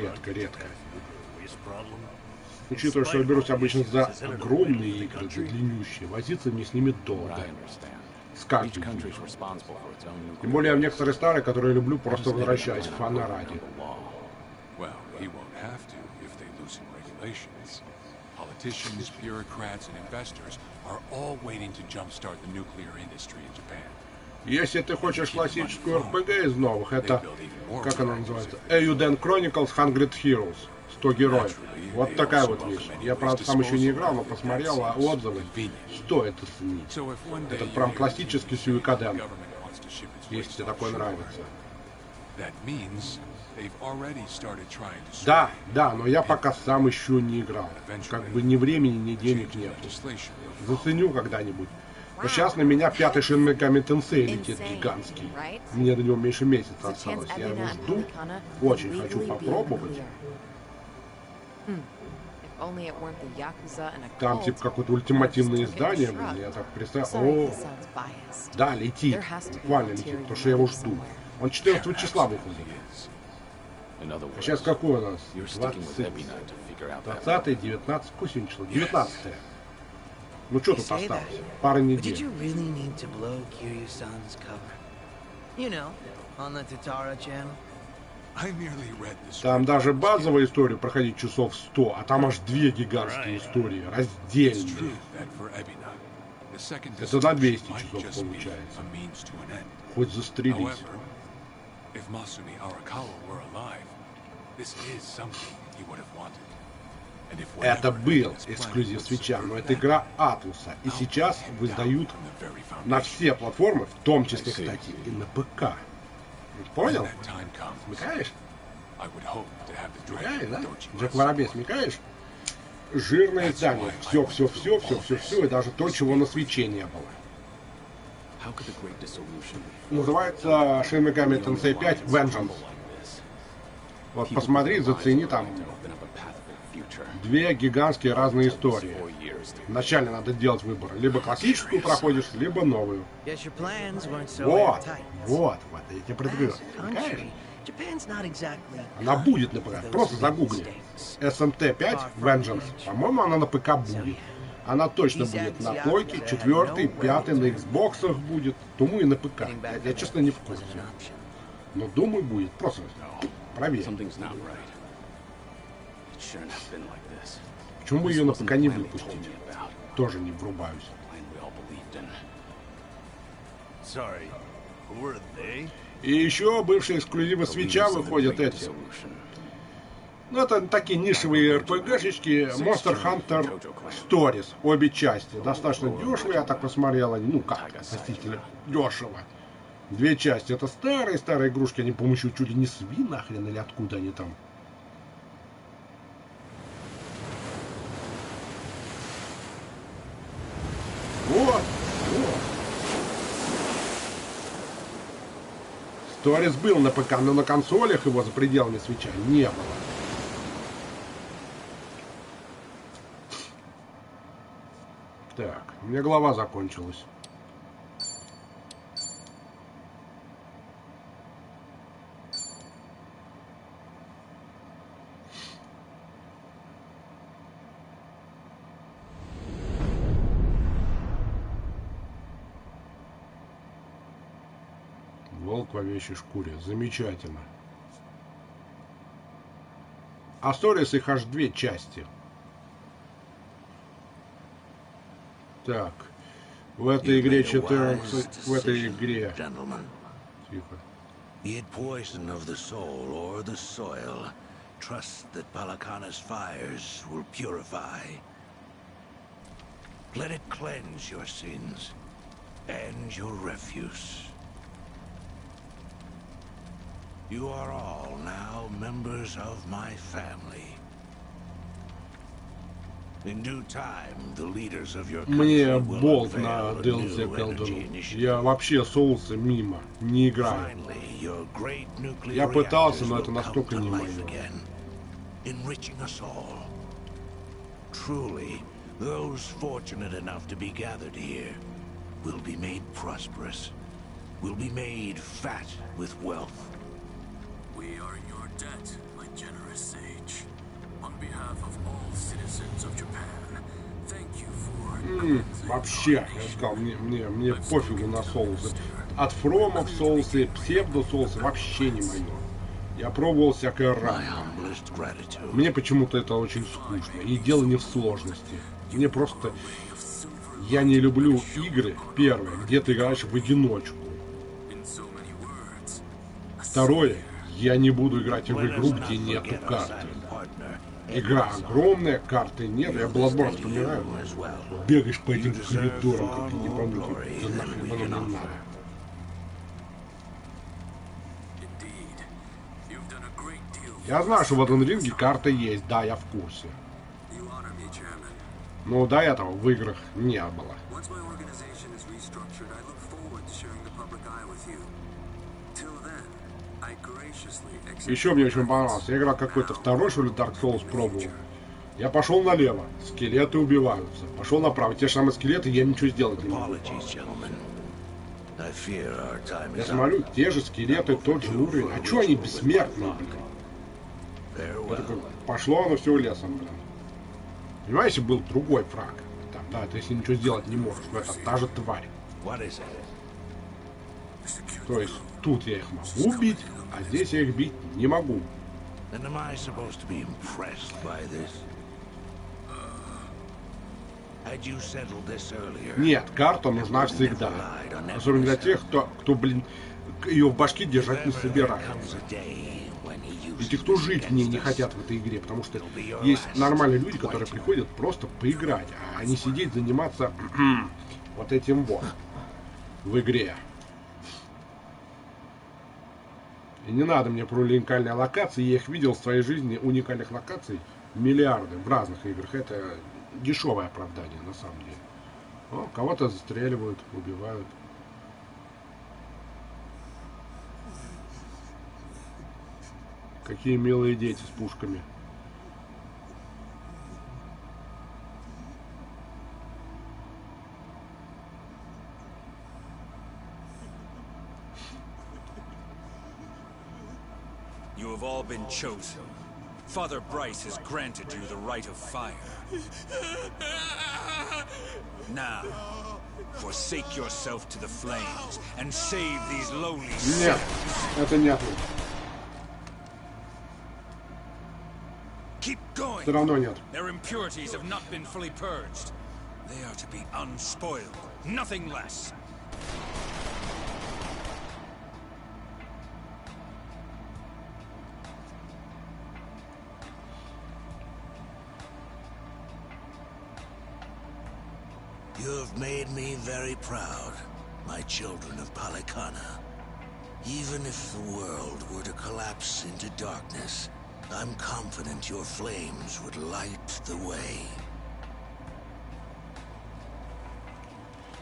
Учитывая, что я берусь обычно за огромные игры, длиннющие, возиться мне с ними долго. С каждой. Тем более в некоторые старые, которые я люблю, просто возвращаюсь к фана ради. Politicians, bureaucrats, and investors are all waiting to jumpstart the nuclear industry in Japan. Если ты хочешь классическую РПГ из новых, это, как она называется, Euden Chronicles 100 Heroes, 100 героев. Вот такая вот вещь. Я, правда, сам еще не играл, но посмотрел отзывы. Стоит оценить. Это прям классический Сюикаден, если тебе такое нравится. Да, но я пока сам еще не играл. Как бы ни времени, ни денег нет. Заценю когда-нибудь. Но сейчас на меня 5-й Shin Megami Tensei летит гигантский. Мне до него меньше месяца осталось. Я его жду. Очень хочу попробовать. Там типа какое-то ультимативное издание было. Я так представил. О, да, летит. Буквально летит. Потому что я его жду. Он 14 числа выходит. А сейчас какой у нас? 20-й, 19, какое сегодня число? 19-е. Ну что тут осталось? Пара недель. Там даже базовая история проходить часов 100, а там аж 2 гигантские истории, раздельные. Это на 200 часов получается. Хоть застрелись. Это был эксклюзив свитча, но это игра Атлуса. И сейчас выдают на все платформы, в том числе, кстати, и на ПК. Понял? Смекаешь? Смекаешь, да? Джек Воробей, смекаешь? Жирное издание. Все, и даже то, чего на свитче не было. Называется Shin Megami Tensei 5 Vengeance. Вот посмотри, зацени, там 2 гигантские разные истории. Вначале надо делать выбор. Либо классическую проходишь, либо новую. Вот, я тебе предыдущий. Она будет на ПК. Просто загугли. SMT 5 Vengeance. По-моему, она на ПК будет. Она точно будет на плойке, 4-й, 5-й, на Xbox'ах будет. Думаю, и на ПК. Я честно не в курсе. Но думаю, будет. Просто проверь. Почему ее на ПК не выпустить? Тоже не врубаюсь. И еще бывшие эксклюзивы свитча выходят эти. Ну, это такие нишевые РПГшечки. Monster Hunter Stories. Обе части. Достаточно дешево, я так посмотрел. Ну как, простите, дешево. 2 части. Это старые игрушки. Они, по-моему, чуть ли не с Wii нахрен, или откуда они там. Вот. Stories был на ПК, но на консолях его за пределами свитча не было. Так, у меня голова закончилась. Волк в овечьей шкуре. Замечательно. А Stories их аж 2 части. Так, в этой игре 14, в этой игре. Тихо. Be it poison of the soul or the soil, trust that Palakana's fires will purify. Let it cleanse your sins and your refuse. You are all now members of my family. Мне болт на DLC колдуну. Я вообще соусы мимо не играю. Я пытался, но это настолько не мое. will be made fat with wealth. We are in your debt, my generous sage. On behalf of all citizens of Japan, thank you for... Вообще, я сказал, мне пофигу на соусы. От фромов соусы, псевдо-соусы вообще не мое. Я пробовал всякое разное. Мне почему-то это очень скучно. И дело не в сложности. Мне просто... Я не люблю игры, первое, где ты играешь в одиночку. Второе, я не буду играть в игру, где нету карты. Игра огромная, карты нет. Я Bloodborne вспоминаю. Бегаешь по этим коридорам, как не помню, да нахрен оно не надо. Я знаю, что в этом ринге карта есть, да, я в курсе. Но до этого в играх не было. Еще мне очень понравилось. Я играл какой-то второй, что ли, Dark Souls пробовал. Я пошел налево, скелеты убиваются. Пошел направо, те же самые скелеты, я ничего сделать не могу. Я смотрю, те же скелеты, тот же уровень. А что они бессмертные, блин? Такой, пошло оно все лесом, блин. Понимаете, был другой фраг. Там, да, ты если ничего сделать не можешь, но это та же тварь. То есть тут я их могу убить, а здесь я их бить не могу. Нет, карта нужна всегда. Особенно для тех, кто блин, ее в башке держать не собирается. И те, кто жить в ней не хотят в этой игре, потому что есть нормальные люди, которые приходят просто поиграть, а не сидеть, заниматься вот этим вот в игре. И не надо мне про уникальные локации, я их видел в своей жизни, уникальных локаций миллиарды в разных играх. Это дешевое оправдание на самом деле. Ну, кого-то застреливают, убивают. Какие милые дети с пушками. You have all been chosen. Father Bryce has granted you the right of fire. Now, forsake yourself to the flames and save these lowly souls. Нет, это не ответ. Keep going. Все равно нет. Their impurities have not been fully purged. They are to be unspoiled, nothing less. You have made me very proud, my children of Palikana. Even if the world were to collapse into darkness, I'm confident your flames would light the way.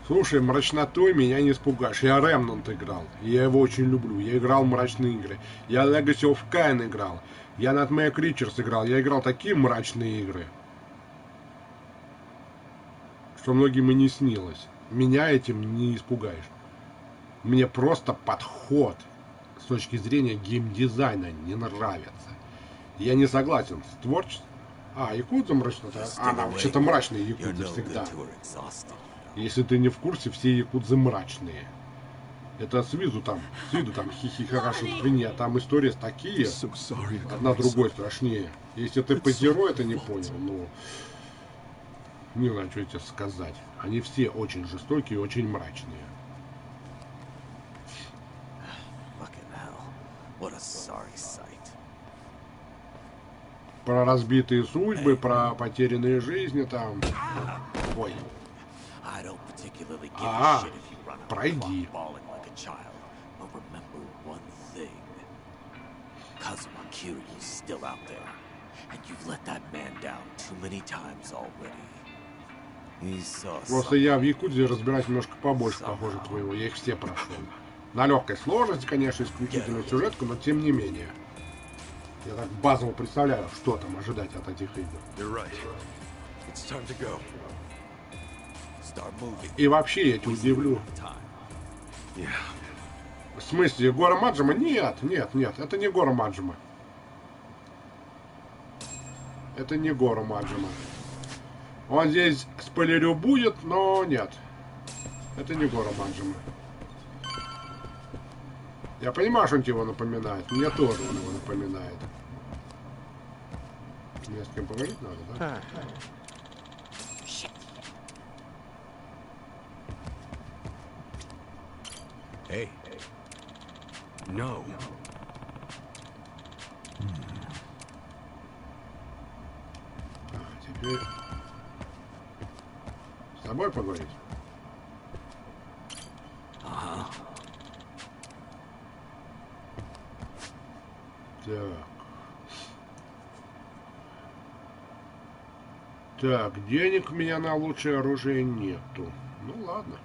Слушай, мрачнотой меня не испугаешь. Я Remnant играл, и я его очень люблю. Я играл в мрачные игры. Я Legacy of Kain играл. Я Nightmare Creatures играл. Я играл такие мрачные игры, что многим и не снилось. Меня этим не испугаешь. Мне просто подход с точки зрения геймдизайна не нравится. Я не согласен с творчеством. Якудза мрачнота? Она вообще-то мрачные якудзы всегда. Если ты не в курсе, все якудзы мрачные. Это с виду там хихи-хахаши свиньи, а там истории такие, одна другой страшнее. Если ты по зеро это не понял, ну... Не знаю, что тебе сказать. Они все очень жестокие и очень мрачные. Про разбитые судьбы, про потерянные жизни там. Ой. Пройди. Просто я в Якудзе разбираюсь немножко побольше, похоже, твоего. Я их все прошел. На легкой сложности, конечно, исключительно сюжетку, но тем не менее. Я так базово представляю, что там ожидать от этих игр. И вообще, я тебя удивлю. В смысле, гора Маджима? Нет, нет, нет, это не гора Маджима. Это не гора Маджима. Он здесь, спойлерю, будет, но нет. Это не гора Маджима. Я понимаю, что он тебе его напоминает. Мне тоже он его напоминает. Мне с кем поговорить надо, да? Hey. No. Теперь с тобой поговорить. Ага. Так, денег у меня на лучшее оружие нету. Ну ладно.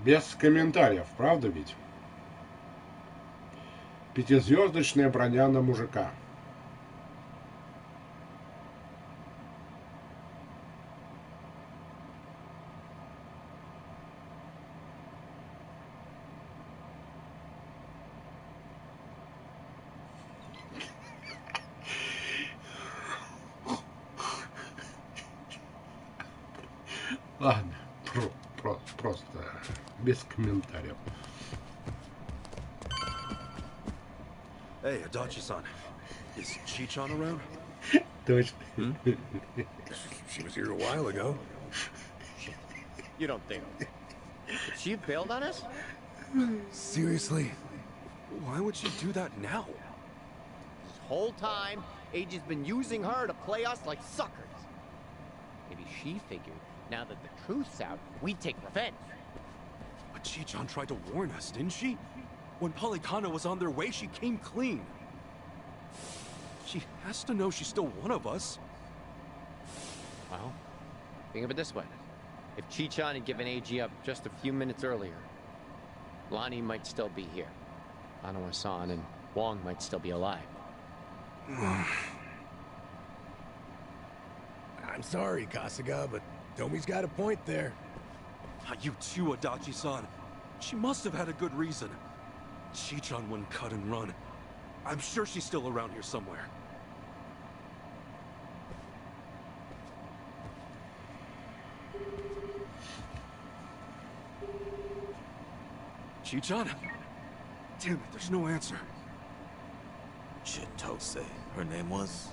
Без комментариев, правда ведь? Пятизвездочная броня на мужика. Ладно, просто без комментариев. Hey, Adachi-san. Is Chichan around? Точно. She was here a while ago. You don't think she bailed on us? Seriously? Why would she do that now? This whole time, Age's been using her to play us like suckers. Maybe she figured, now that the truth's out, we'd take revenge. But Chichan tried to warn us, didn't she? When Polycana was on their way, she came clean. She has to know she's still one of us. Well, think of it this way. If Chichan had given AG up just a few minutes earlier, Lonnie might still be here. Anawa-san and Wong might still be alive. I'm sorry, Kasuga, but Tomi's got a point there. You too, Adachi-san. She must have had a good reason. Chichan wouldn't cut and run. I'm sure she's still around here somewhere. Chichan? Damn it, there's no answer. Chitose, her name was?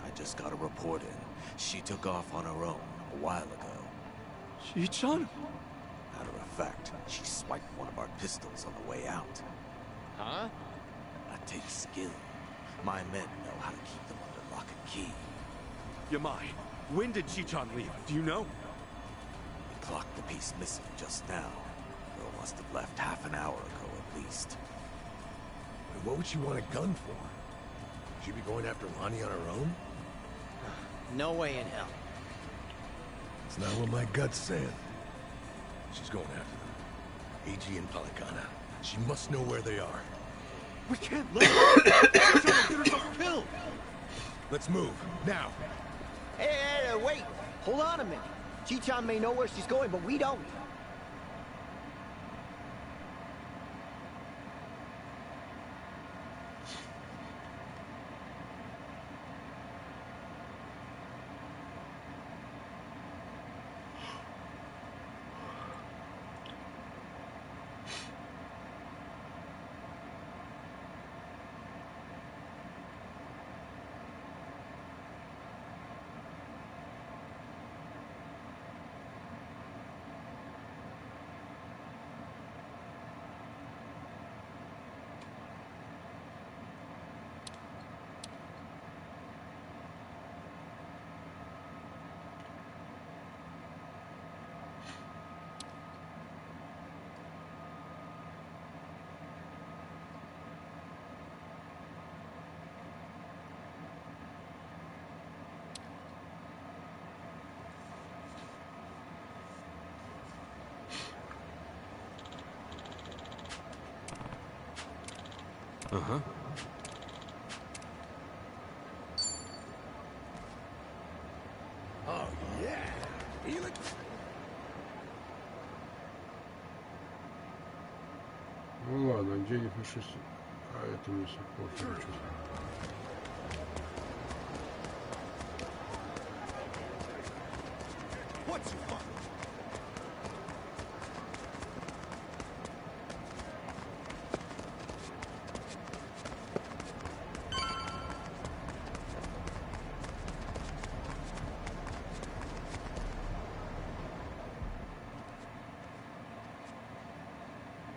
I just got a report in. She took off on her own a while ago. Chichan? Matter of fact, she swiped one of our pistols on the way out. Huh? I take skill. My men know how to keep them under lock and key. Yamai, when did Chichan leave? Do you know? We clocked the piece missing just now. Girl must have left half an hour ago at least. And what would she want a gun for? She'd be going after Lonnie on her own? No way in hell. It's not what my gut's saying. She's going after them. AG and Polycana. She must know where they are. We can't let her! She's trying to get herself killed! Let's move, now! Hey, wait! Hold on a minute. Chichan may know where she's going, but we don't. Uh-huh. Feel it? Ну ладно, денег на 6. А это мне пофиг. What's your fuck?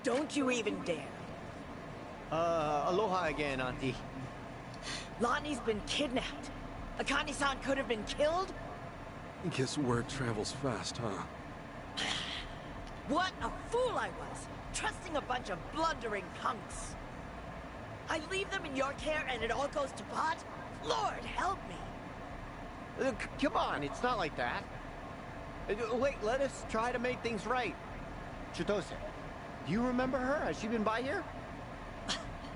Don't you even dare. Aloha again, Auntie. Lonnie's been kidnapped. Akane-san could have been killed? Guess word travels fast, huh? What a fool I was, trusting a bunch of blundering punks. I leave them in your care and it all goes to pot? Lord, help me. Come on, it's not like that. Wait, let us try to make things right. Chitose, do you remember her? Has she been by here?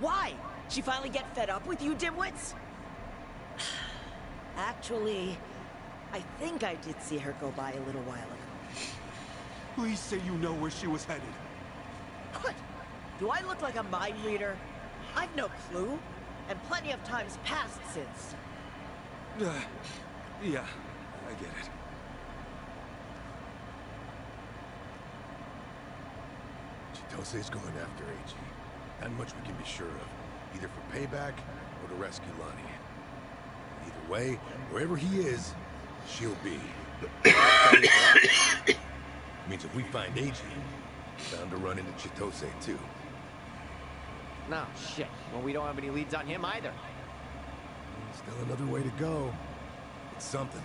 Why? She finally get fed up with you dimwits? Actually, I think I did see her go by a little while ago. Please say you know where she was headed. What? Do I look like a mind reader? I've no clue, and plenty of times passed since. Yeah, I get it. Chitose's going after AG. Not much we can be sure of. Either for payback or to rescue Lonnie. Either way, wherever he is, she'll be. Means if we find AG, bound to run into Chitose too. No, shit. Well, we don't have any leads on him either. Still another way to go. It's something.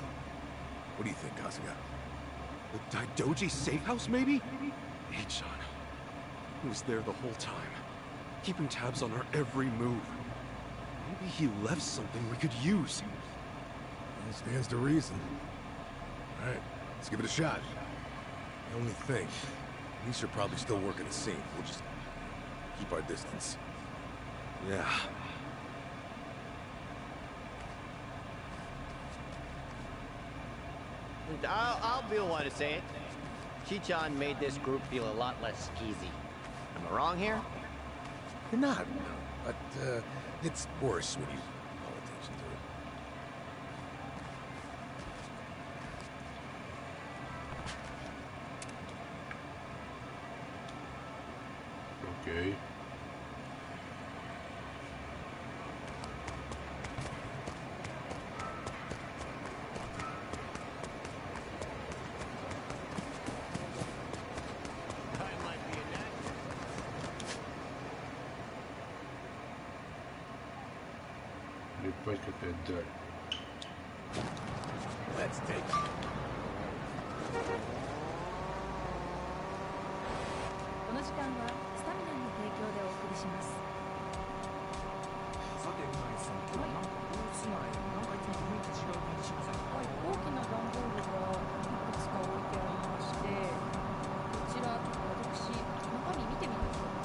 What do you think, Kasuga? The Daidoji safe house, maybe? H-chan. He was there the whole time, keeping tabs on our every move. Maybe he left something we could use. Well, stands to reason. All right, let's give it a shot. The only thing, police are probably still working the scene. We'll just keep our distance. Yeah. I'll be the one to say it. Chi-chan made this group feel a lot less skeezy. Am I wrong here? You're not, but it's worse when you call attention to it. Okay. Какая даль. Let's take it. この時間はスタミナの提供でお送りします。さて、うなぎさん、今日はなんかブース内、なんかいつも雰囲気違う感じしませんか？はい、大きな段ボールがいくつか置いてありまして、こちらちょっと私中身見てみましょう。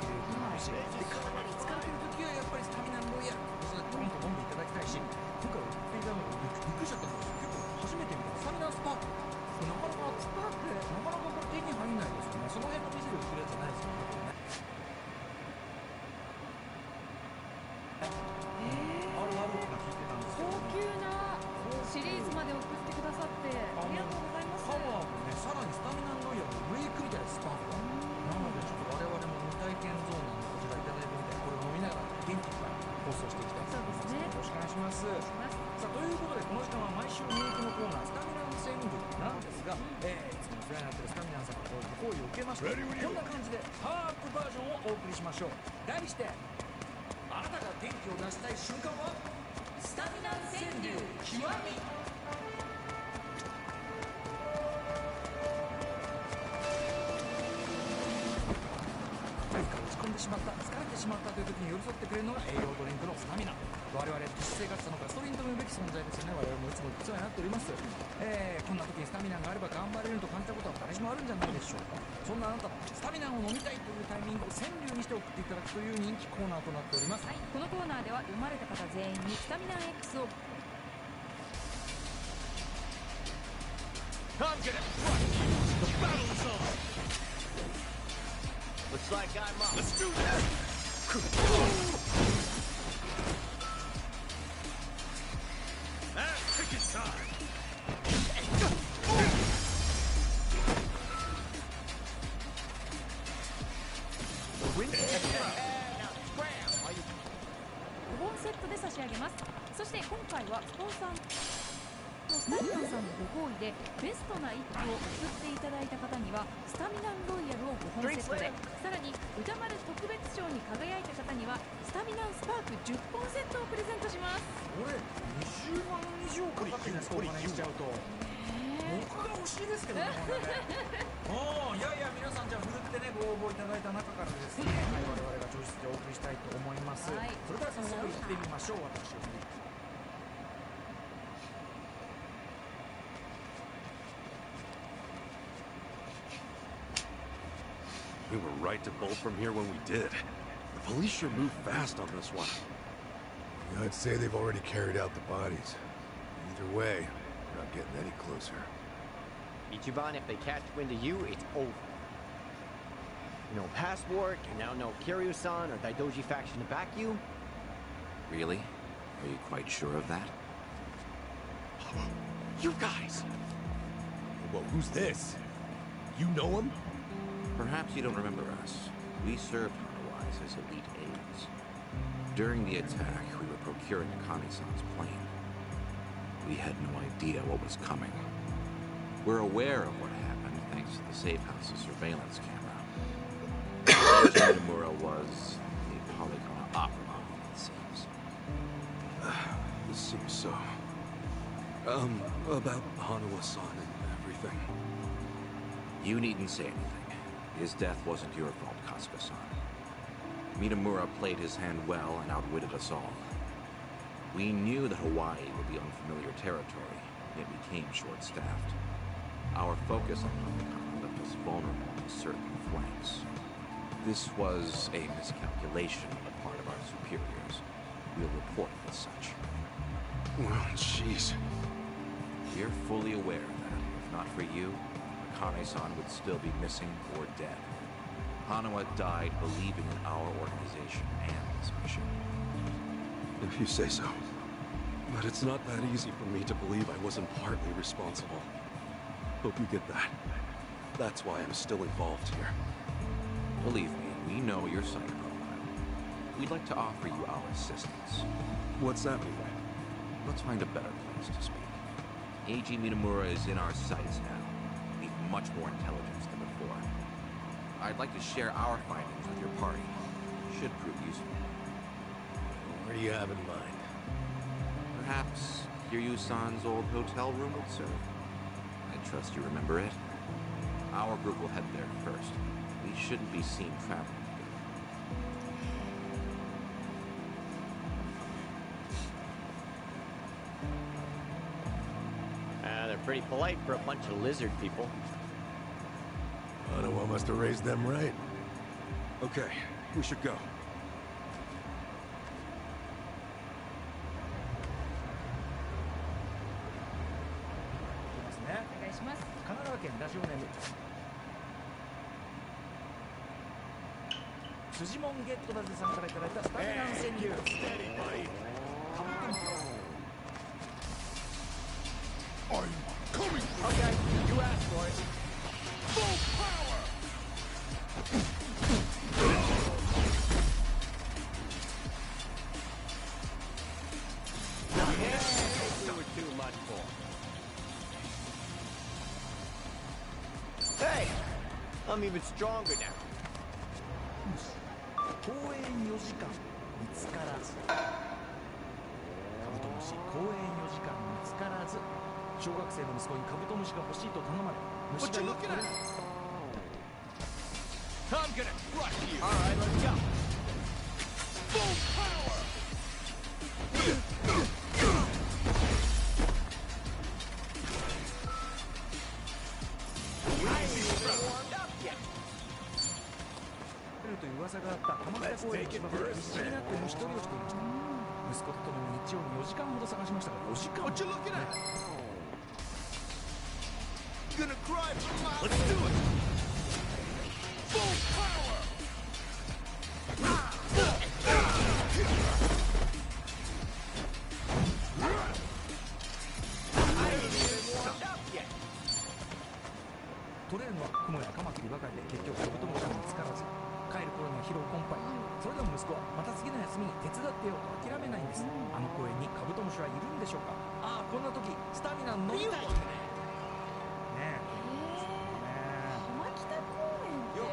ね、ましてこんな感じでパワーアップバージョンをお送りしましょう。題して、あなたが元気を出したい瞬間はスタミナ川柳極み。何か落ち込んでしまった、疲れてしまったという時に寄り添ってくれるのが栄養ドリンクのスタミナ。我々実生活者のガストリンと呼ぶべき存在ですよね。我々もいつもお世話になっております。こんな時にスタミナがあれば頑張れると感じたことは誰しもあるんじゃないでしょうか。そんなあなたもスタミナを飲みたいというタイミングを川柳にして送っていただくという人気コーナーとなっております。はい、このコーナーでは生まれた方全員にスタミナ X をI'm gonna rock you. The battle's on. Looks like I'm up. Let's do this. Pick it time.5本セットで差し上げます。そして今回はスポンサーのスタミナンさんのご好意でベストな一句を送っていただいた方にはスタミナンロイヤルを5本セットで、さらに歌丸特別賞に輝いた方にはスタミナンスパーク10本セットをプレゼントします。これ20万以上かかってるんですか、お金にしちゃうと。僕が欲しいですけどね、これね。いやいや、皆さんじゃあふるってね、ご応募いただいた中からですね、我々が調子でお送りしたいと思います。はい、それでは早速行ってみましょう。私を見てWe were right to bolt from here when we did. The police sure moved fast on this one. I'd say they've already carried out the bodies. Either way, we're not getting any closer. Ichiban, if they catch wind of you, it's over. No passport, and now no Kiryu-san or Daidoji faction to back you. Really? Are you quite sure of that? You guys! Well, who's this? You know him? Perhaps you don't remember us. We served Hanawai's as elite aides. During the attack, we were procuring Akane-san's plane. We had no idea what was coming. We're aware of what happened thanks to the safe house's surveillance camera. Nomura was a polygon opera, it seems. This seems so... about Hanawa-san and everything. You needn't say anything. His death wasn't your fault, Kasuga-san. Minamura played his hand well and outwitted us all. We knew that Hawaii would be unfamiliar territory, yet we came short-staffed. Our focus on Palikana left us vulnerable on certain flanks. This was a miscalculation on the part of our superiors. We'll report it as such. Well, jeez. We're fully aware that, if not for you, Akane-san would still be missing or dead. Hanawa died believing in our organization and this mission. If you say so. But it's not that easy for me to believe I wasn't partly responsible. Hope you get that. That's why I'm still involved here. Believe me, we know your psych profile. We'd like to offer you our assistance. What's that mean? Let's find a better place to speak. A.G. Minamura is in our sights now. We've much more intelligence than before. I'd like to share our findings with your party. Should prove useful. What do you have in mind? Perhaps Kiryu-san's old hotel room would serve. I trust you remember it. Our group will head there first. We shouldn't be seen traveling together. They're pretty polite for a bunch of lizard people. Hanawa must have raised them right. Okay, we should go. I'm coming! Okay, you asked for it. Full power! We were too much for. Hey! I'm even stronger now. 公演4時間見つからず。カブトムシ公演4時間見つからず。小学生の息子にカブトムシが欲しいと頼まれ、虫がよく取れない。I'm gonna crush you. All right, let's go. Full power. I ain't even warmed up yet. という噂があった浜北公園の芝生で必死になって虫取りをしていました。息子と共に日曜に4時間ほど探しましたが、4時間 What you looking at? Gonna cry for miles. Let's do it. Full power. I ain't even warmed up yet. 取れるのは雲やカマキリばかりで結局カブトムシは見つからず、帰る頃には疲労困憊。それでも息子はまた次の休みに手伝ってよと諦めないんです。あの公園にカブトムシはいるんでしょうか。ああ、こんな時スタミナ飲みたいねえ。浜北公園って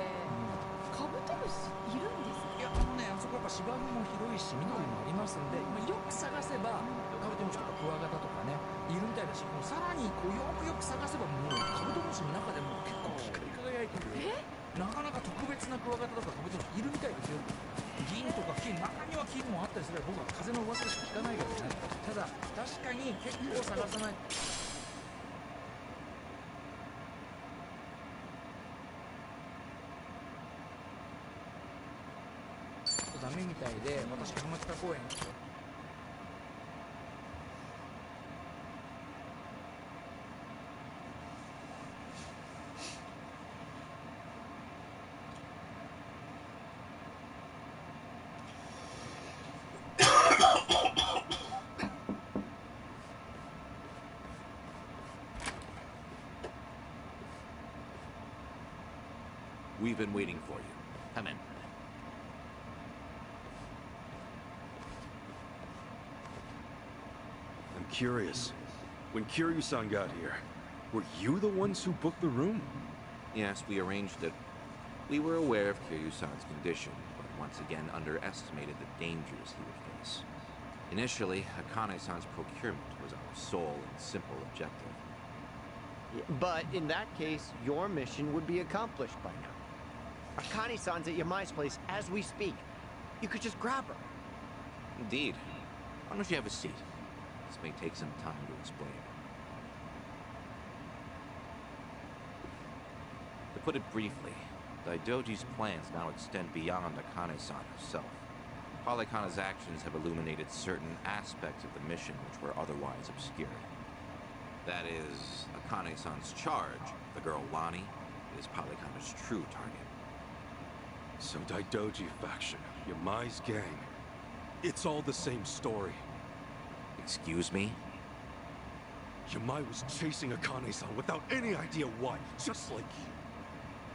カブトムシいるんですか？いや、あそこやっぱ芝生も広いし緑もありますんで、よく探せばカブトムシとかクワガタとかねいるみたいだし、もうさらにこうよく探せばもうカブトムシの中でも結構光り輝いてる。なかなか特別なクワガタとかカブトムシいるみたいですよ。銀とか金、中には金もあったりすれば僕は風の噂でしか聞かないけどね。ただ確かに結構探さない。ダメみたいで、私浜北公園We've been waiting for you. Come in. I'm curious. When Kiryu-san got here, were you the ones who booked the room? Yes, we arranged it. We were aware of Kiryu-san's condition, but once again underestimated the dangers he would face. Initially, Akane-san's procurement was our sole and simple objective. But in that case, your mission would be accomplished by now. Akane-san's at Yamai's place as we speak. You could just grab her. Indeed. Why don't you have a seat? This may take some time to explain. To put it briefly, Daidoji's plans now extend beyond Akane-san herself. Polycana's actions have illuminated certain aspects of the mission which were otherwise obscure. That is, Akane-san's charge, the girl Lani, is Polycana's true target. So Daidoji faction, Yamai's gang, it's all the same story. Excuse me? Yamai was chasing Akane-san without any idea why, just like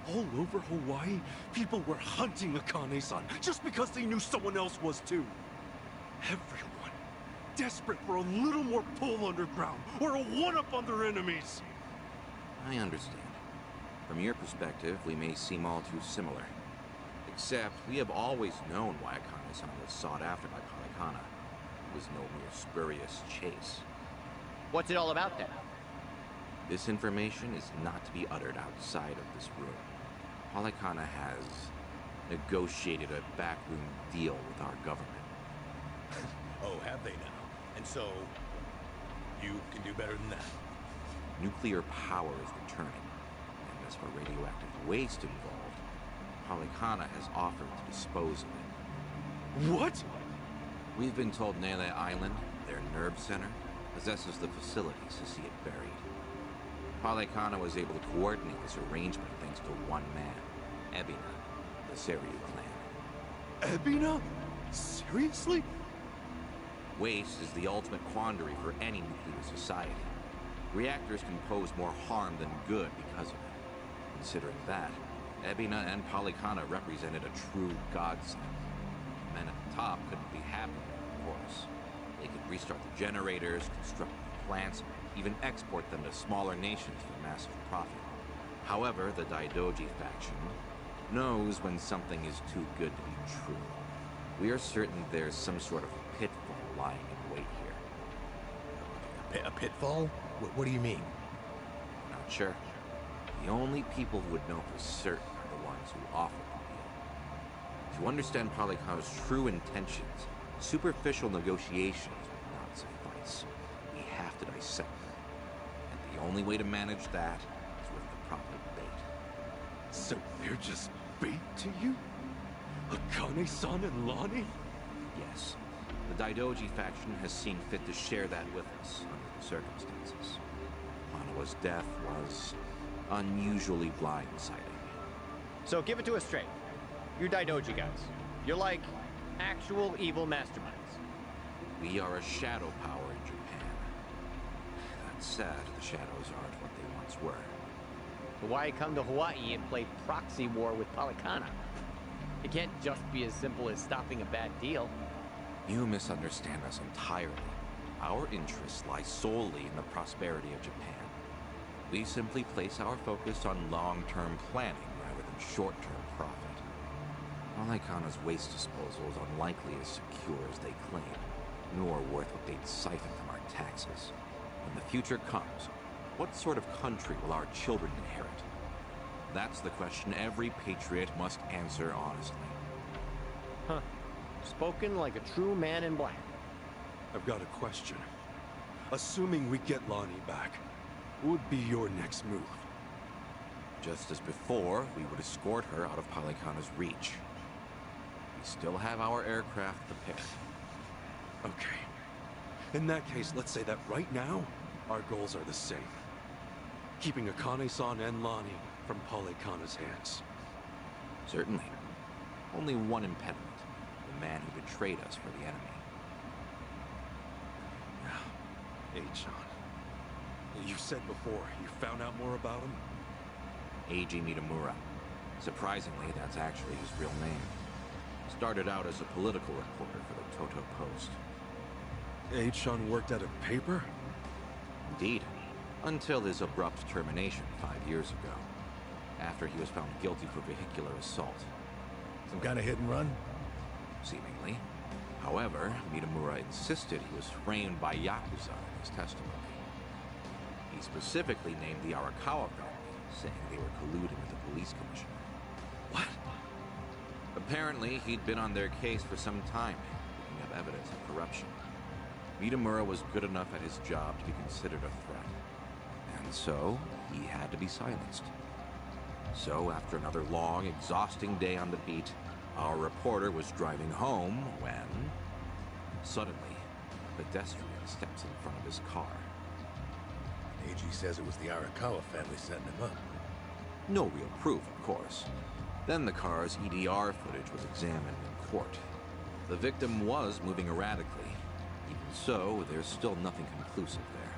you. All over Hawaii, people were hunting Akane-san just because they knew someone else was too. Everyone desperate for a little more pull underground or a one-up on their enemies. I understand. From your perspective, we may seem all too similar. Except, we have always known why Akane-san was sought after by Polycana. It was no mere spurious chase. What's it all about then? This information is not to be uttered outside of this room. Polycana has negotiated a backroom deal with our government. Oh, have they now? And so, you can do better than that? Nuclear power is returning, and as for radioactive waste involved, Polycana has offered to dispose of it. What? We've been told Nele Island, their nerve center, possesses the facilities to see it buried. Polycana was able to coordinate this arrangement thanks to one man, Ebina, the Seryu clan. Ebina? Seriously? Waste is the ultimate quandary for any nuclear society. Reactors can pose more harm than good because of it. Considering that, Ebina and Polycana represented a true godsend. The men at the top couldn't be happier, of course. They could restart the generators, construct new plants, even export them to smaller nations for massive profit. However, the Daidoji faction knows when something is too good to be true. We are certain there's some sort of pitfall lying in wait here. A pitfall? What do you mean? Not sure. The only people who would know for certain are the ones who offer the deal. To understand Polycon's true intentions, superficial negotiations will not suffice. We have to dissect them. And the only way to manage that is with the proper bait. So they're just bait to you? Akane-san and Lonnie? Yes. The Daidoji faction has seen fit to share that with us under the circumstances. Hanawa's death was unusually blindsiding. So give it to us straight. You're Daidoji guys. You're like actual evil masterminds. We are a shadow power in Japan. That said, the shadows aren't what they once were. But why come to Hawaii and play proxy war with Polycana? It can't just be as simple as stopping a bad deal. You misunderstand us entirely. Our interests lie solely in the prosperity of Japan. We simply place our focus on long-term planning rather than short-term profit. Polycana's waste disposal is unlikely as secure as they claim, nor worth what they'd siphon from our taxes. When the future comes, what sort of country will our children inherit? That's the question every patriot must answer honestly. Huh. Spoken like a true man in black. I've got a question. Assuming we get Lonnie back, what would be your next move? Just as before, we would escort her out of Polycana's reach. We still have our aircraft prepared. Okay. In that case, let's say that right now, our goals are the same. Keeping Akane-san and Lonnie from Polycana's hands. Certainly. Only one impediment. The man who betrayed us for the enemy. H-on. You said before, you found out more about him? Eiji Mitamura. Surprisingly, that's actually his real name. Started out as a political reporter for the Toto Post. H-on worked at a paper? Indeed. Until his abrupt termination 5 years ago. After he was found guilty for vehicular assault. Some kind of hit and run? Seemingly. However, Mitamura insisted he was framed by Yakuza in his testimony. He specifically named the Arakawa family, saying they were colluding with the police commissioner. What? Apparently, he'd been on their case for some time, picking up evidence of corruption. Mitamura was good enough at his job to be considered a threat. And so, he had to be silenced. So, after another long, exhausting day on the beat, our reporter was driving home when... Suddenly, a pedestrian steps in front of his car. AG says it was the Arakawa family setting him up. No real proof, of course. Then the car's EDR footage was examined in court. The victim was moving erratically. Even so, there's still nothing conclusive there.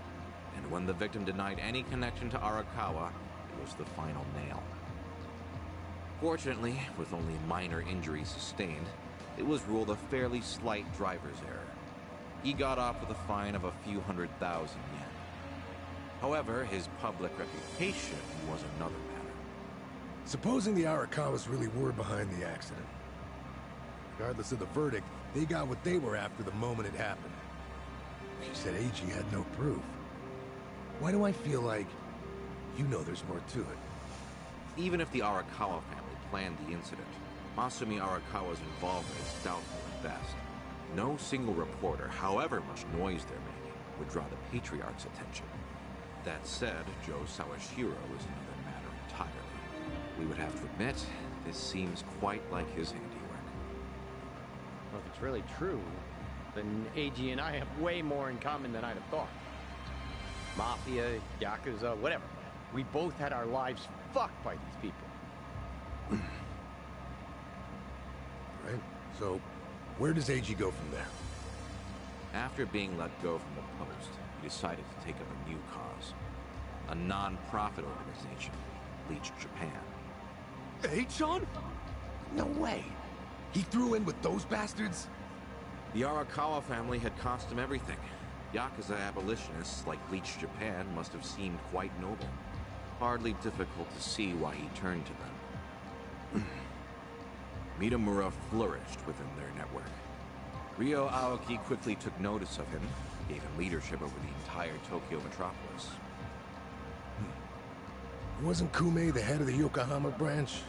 And when the victim denied any connection to Arakawa, it was the final nail. Fortunately, with only minor injuries sustained, it was ruled a fairly slight driver's error. He got off with a fine of a few 100,000 yen. However, his public reputation was another matter. Supposing the Arakawas really were behind the accident. Regardless of the verdict, they got what they were after the moment it happened. She said AG had no proof. Why do I feel like you know there's more to it? Even if the Arakawa family planned the incident, Masumi Arakawa's involvement is doubtful at best. No single reporter, however much noise they're making, would draw the Patriarch's attention. That said, Joe Sawashiro is another matter entirely. We would have to admit, this seems quite like his handiwork. Well, if it's really true, then AG and I have way more in common than I'd have thought. Mafia, Yakuza, whatever. We both had our lives fucked by these people. Right. So, where does AG go from there? After being let go from the post, he decided to take up a new cause. A non-profit organization, Bleach Japan. H-on? No way. He threw in with those bastards? The Arakawa family had cost him everything. Yakuza abolitionists like Bleach Japan must have seemed quite noble. hardly difficult to see why he turned to them. Mitamura flourished within their network. Ryo Aoki quickly took notice of him, gave him leadership over the entire Tokyo metropolis. Wasn't Kume the head of the Yokohama branch?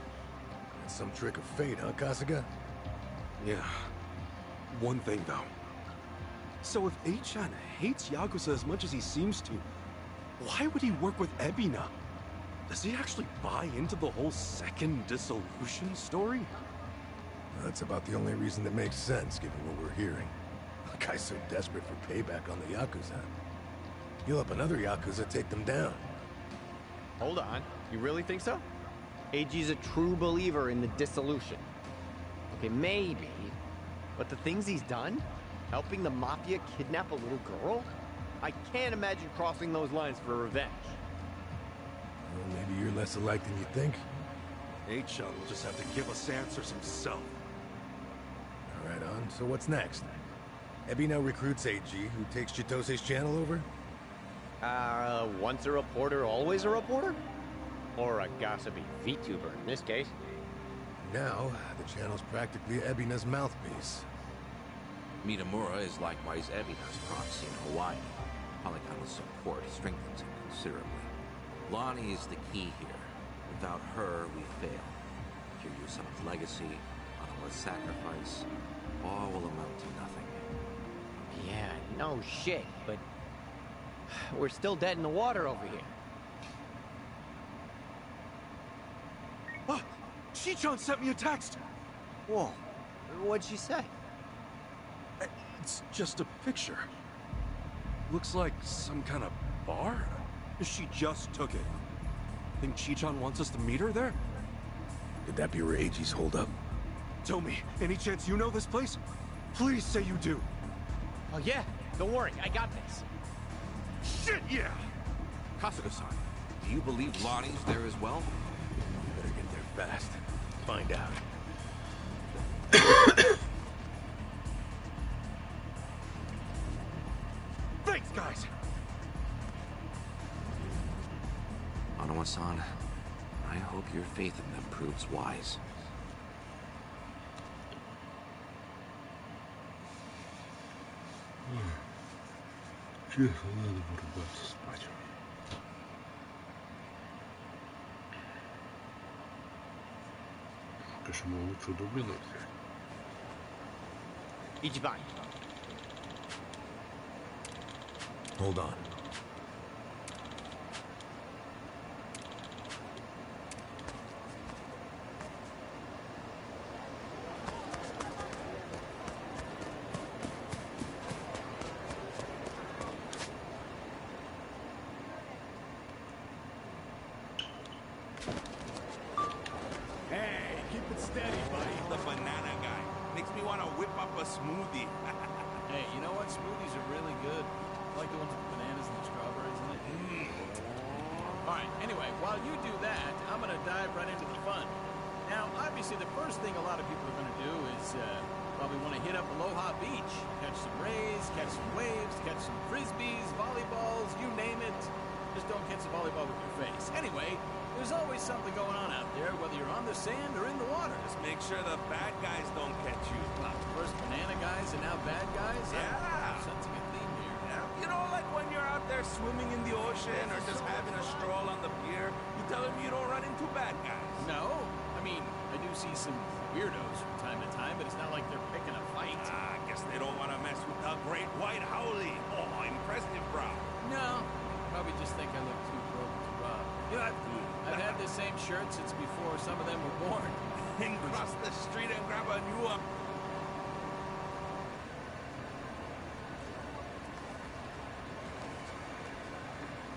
That's some trick of fate, huh, Kasuga? Yeah. One thing, though. So if A-chan hates Yakuza as much as he seems to, why would he work with Ebina? Does he actually buy into the whole second dissolution story? That's about the only reason that makes sense, given what we're hearing. The guy's so desperate for payback on the Yakuza. He'll help another Yakuza take them down. Hold on. You really think so? AG's a true believer in the dissolution. Okay, maybe. But the things he's done? Helping the Mafia kidnap a little girl? I can't imagine crossing those lines for revenge. Well, maybe you're less alike than you think. A-chan will just have to give us answers himself. All right, on. So what's next? Ebi now recruits AG, who takes Chitose's channel over? Once a reporter, always a reporter? Or a gossipy VTuber in this case. Now, the channel's practically Ebina's mouthpiece. Mitamura is likewise Ebina's proxy in Hawaii. Polycona's support strengthens him considerably. Lonnie is the key here. Without her, we fail. Kiryu-sama's legacy, Anawa's sacrifice, all will amount to nothing. Yeah, no shit, but we're still dead in the water over here. Oh, Chi-chan sent me a text! Whoa, what'd she say? It's just a picture. Looks like some kind of bar? She just took it. Think Chi-chan wants us to meet her there? Could that be where AG's hold up? Tell me, any chance you know this place? Please say you do. Oh yeah, don't worry, I got this. Shit, yeah! Kasuga-san, do you believe Lonnie's there as well? You better get there fast. Find out. Thanks, guys! Anawa-san, I hope your faith in them proves wise. Честно, надо вырубаться спать. Конечно, лучше дублинок взять. Ichiban. Hold on. Smoothie. Hey, you know what? Smoothies are really good. I like the ones with bananas and the strawberries in it. Alright, anyway, while you do that, I'm gonna dive right into the fun. Now, obviously, the first thing a lot of people are gonna do is probably want to hit up Aloha Beach. Catch some rays, catch some waves, catch some frisbees, volleyballs, you name it. Just don't catch the volleyball with your face. Anyway, there's always something going on out there, whether you're on the sand or in the water. Just make sure the bad guys don't catch you. First banana guys and now bad guys? Yeah. I'm sensing a theme here. Yeah. You know, like when you're out there swimming in the ocean or just having a stroll on the pier, you tell them you don't run into bad guys. No. I mean, I do see some weirdos from time to time, but it's not like they're picking a fight. I guess they don't want to mess with the great white howlie. Oh, impressive, bro. No. Probably just think I look too broke to rob. You know, I've had the same shirt since before some of them were born. And cross the street and grab a new one.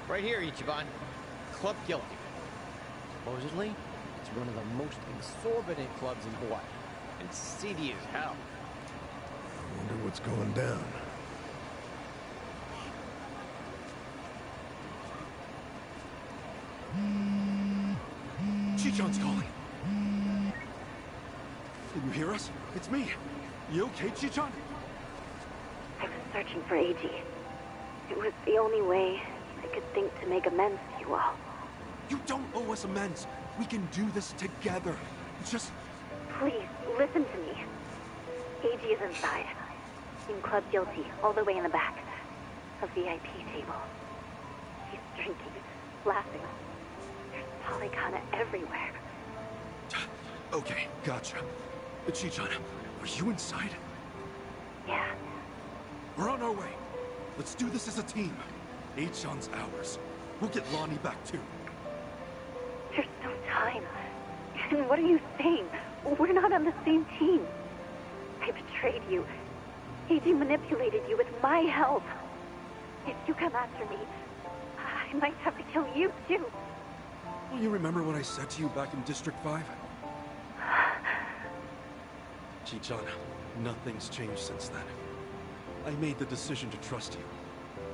Right here, Ichiban. Club Guilty. Supposedly, it's one of the most exorbitant clubs in Hawaii. And seedy as hell. I wonder what's going down. Chi-chan's calling. Can you hear us? It's me. You okay, Chi-chan? I was searching for AG. It was the only way I could think to make amends to you all. You don't owe us amends. We can do this together. Just... Please, listen to me. AG is inside. In Club Guilty, all the way in the back. A VIP table. He's drinking, laughing. There's Polycana everywhere. Okay, gotcha. Chichan, are you inside? Yeah. We're on our way. Let's do this as a team. Achan's ours. We'll get Lonnie back too. There's no time. And what are you saying? We're not on the same team. I betrayed you. AG manipulated you with my help. If you come after me, I might have to kill you too. Well, you remember what I said to you back in District 5? Chichan, nothing's changed since then. I made the decision to trust you.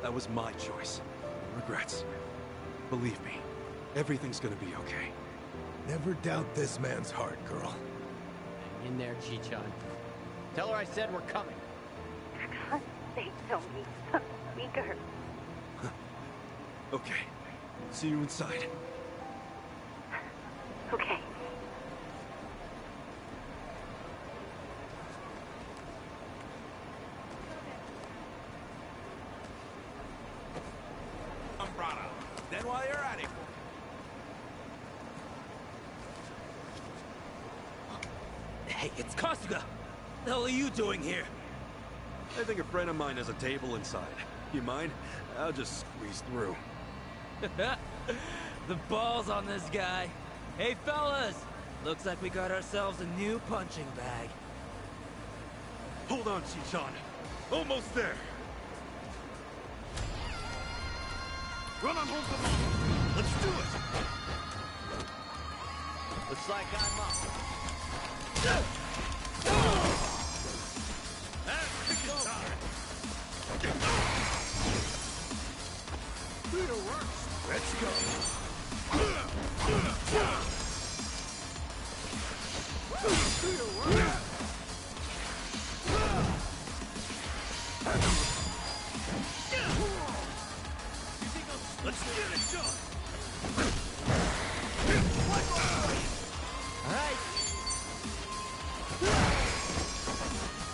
That was my choice. No regrets. Believe me, everything's gonna be okay. Never doubt this man's heart, girl. Hang in there, Chichan. Tell her I said we're coming. For God's sake, Tony. I'm weaker. Okay. See you inside. Okay. Umbrella. Then while you're at it. Hey, it's Kasuga! The hell are you doing here? I think a friend of mine has a table inside. You mind? I'll just squeeze through. The balls on this guy. Hey, fellas! Looks like we got ourselves a new punching bag. Hold on, Chichan. Almost there. Run on home for mom. Let's do it. Looks like I'm up. Let's go. Let's get it done. All right.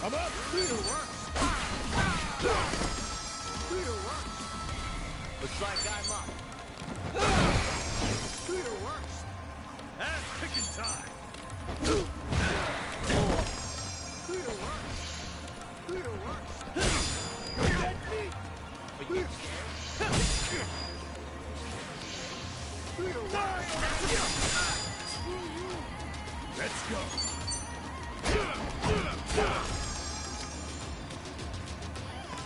I'm up. Looks like I'm up. Ass kicking time. Let's go.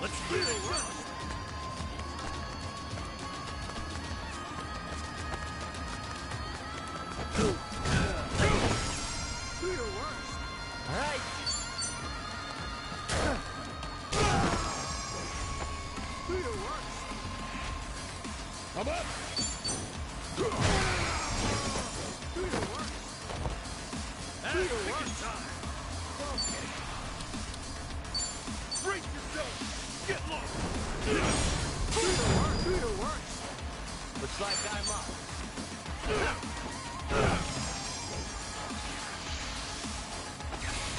Let's get it done. All right. I'm up. Brace yourself. Get lost. Looks like I'm up.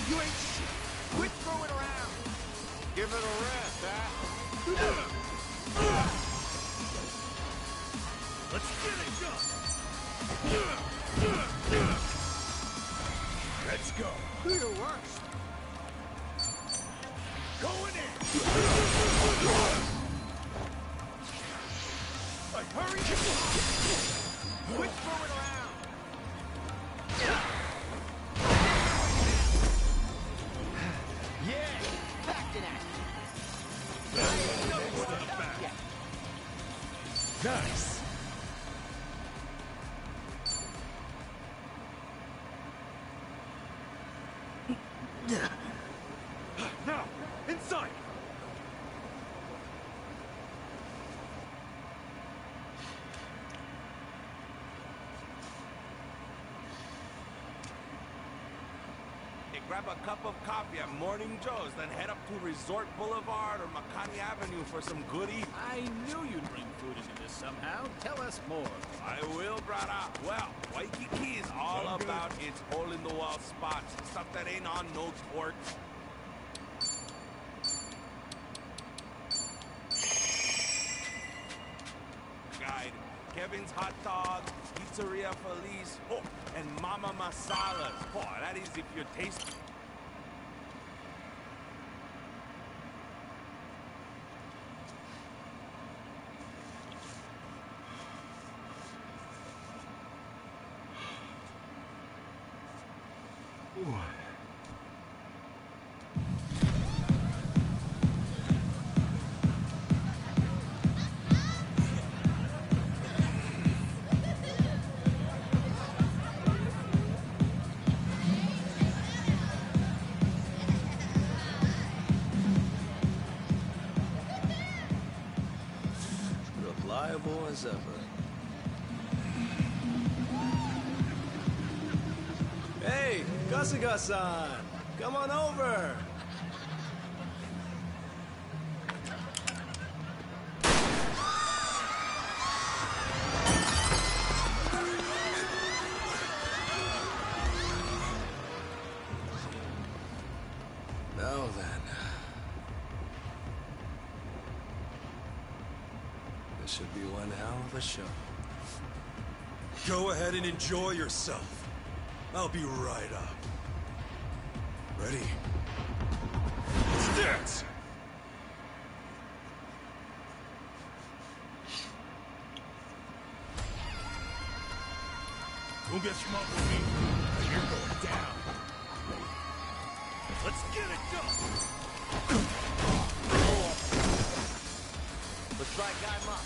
You ain't shit. Quit throwing around. Give it a rest, huh? Let's get it done. Let's go. Do your worst. Going in. Hurry! Quit throwing around. Yeah, back in action. Nice. Now, inside. grab a cup of coffee at Morning Joe's, then head up to Resort Boulevard or Makani Avenue for some good eat. I knew you'd bring food into this somehow. Tell us more. I will, brother. Well, Waikiki is all about its hole-in-the-wall spots. Stuff that ain't on no torch. Guide. Kevin's Hot Dog, Pizzeria Feliz, oh, and Mama Masalas. Oh, that is if you're tasty. Reliable as ever. Hey, Kasuga-san! Come on over! Now then. This should be one hell of a show. Go ahead and enjoy yourself. I'll be right up. Ready? Let's dance! Don't get smart with me. You're going down. Let's get it done! Looks like I'm up.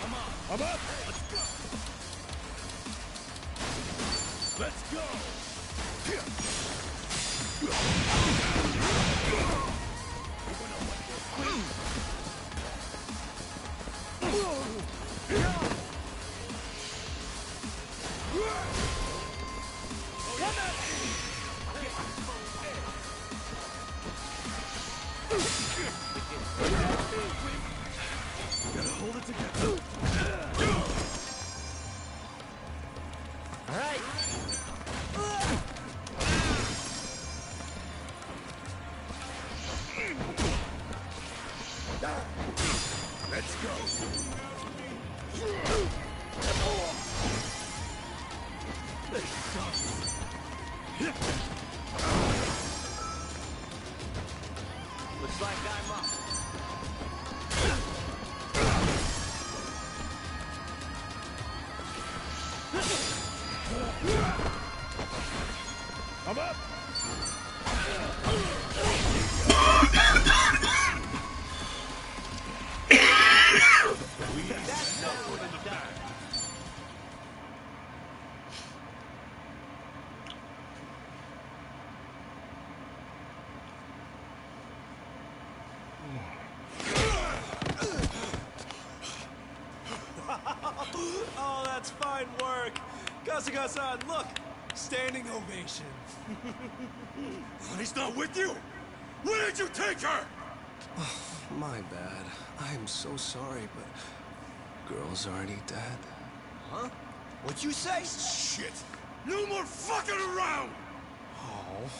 Come on. I'm up. Let's go. Let's go. Gotta hold it together. All right. Let's go. Looks like I'm up. I'm up. That's not what it's done. Oh, that's fine work. Kasuga-san, look. Standing ovation. He's not with you? Where did you take her? My bad. I'm so sorry, but girl's already dead. Huh? What'd you say? Shit! No more fucking around! Oh.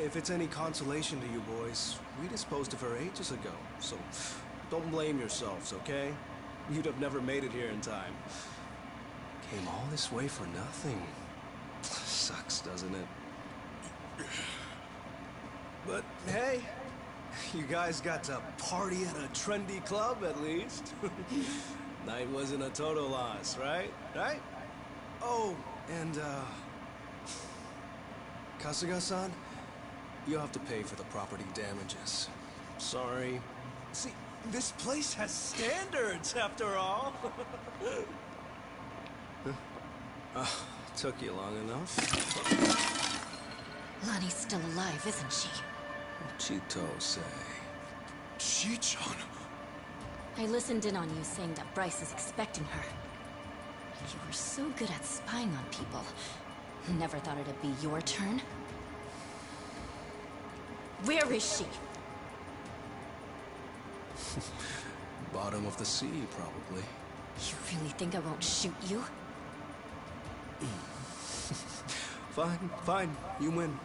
If it's any consolation to you boys, we disposed of her ages ago, so don't blame yourselves, okay? You'd have never made it here in time. Came all this way for nothing. Sucks, doesn't it? But hey, you guys got to party at a trendy club at least. Night wasn't a total loss, right? Right? Oh, and Kasuga-san, you have to pay for the property damages. Sorry. See, this place has standards after all. Took you long enough. Lonnie's still alive, isn't she? Chito say. Chi-chan? I listened in on you saying that Bryce is expecting her. You were so good at spying on people. Never thought it'd be your turn. Where is she? Bottom of the sea, probably. You really think I won't shoot you? Fine, fine. You win.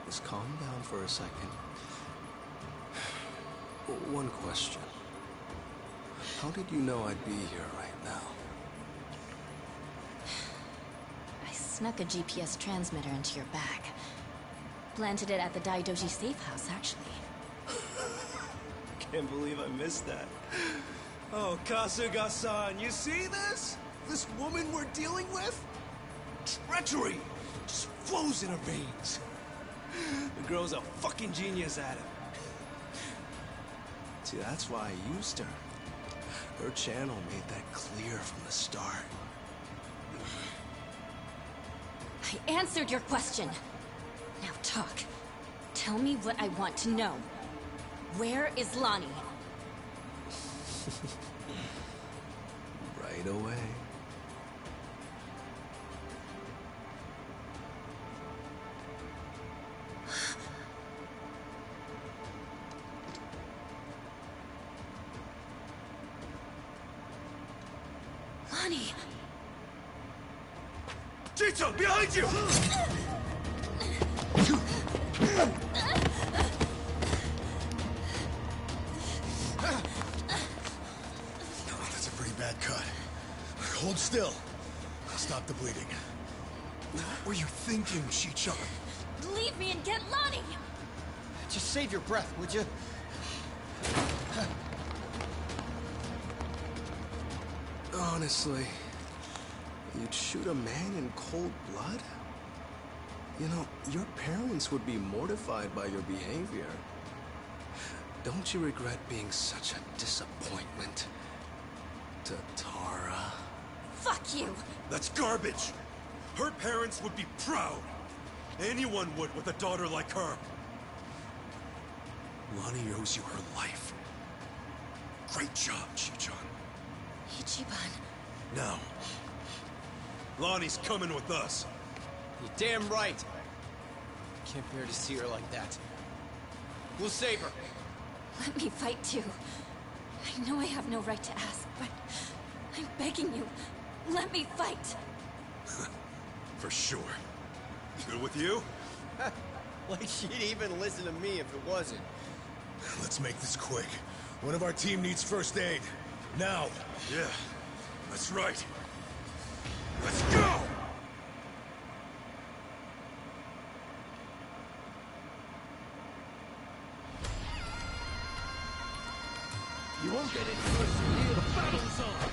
Just calm down for a second. One question. How did you know I'd be here right now? I snuck a GPS transmitter into your bag. Planted it at the Daidoji safe house, actually. Can't believe I missed that. Oh, Kasuga-san, you see this? This woman we're dealing with? Treachery! Just flows in her veins. The girl's a fucking genius at it. See, that's why I used her. Her channel made that clear from the start. I answered your question. Now talk. Tell me what I want to know. Where is Lonnie? Right away. Lonnie! Chicho, behind you! That's a pretty bad cut. Hold still. Stop the bleeding. What were you thinking, Chi-chan? Leave me and get Lonnie! Just save your breath, would you? Honestly, you'd shoot a man in cold blood? You know, your parents would be mortified by your behavior. Don't you regret being such a disappointment to Tara? Fuck you! That's garbage! Her parents would be proud! Anyone would with a daughter like her! Lonnie owes you her life. Great job, Chi-chan. Ichiban. Now, Lonnie's coming with us. You're damn right. Can't bear to see her like that. We'll save her. Let me fight too. I know I have no right to ask, but I'm begging you. Let me fight. For sure. Good with you? Like she'd even listen to me if it wasn't. Let's make this quick. One of our team needs first aid. Now. Yeah, that's right. Let's go! You won't get any worse from here. The battle's on!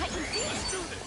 Let's do this.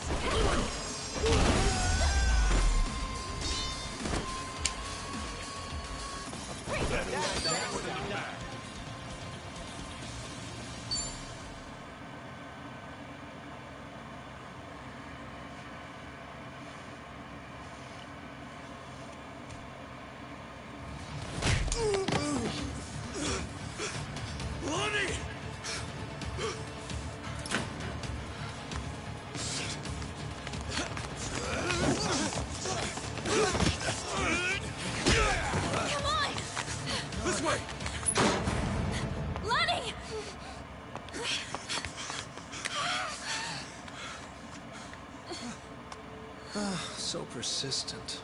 So persistent.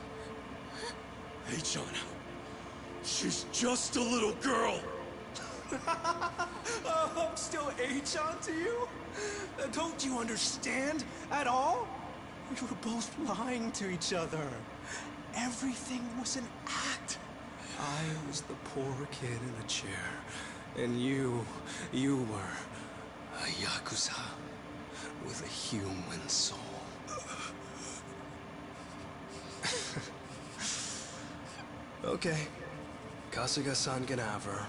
Hey, John. She's just a little girl. I'm still H-on to you? Don't you understand at all? We were both lying to each other. Everything was an act. I was the poor kid in a chair. And you were a Yakuza with a human soul. Okay. Kasuga-san can have her.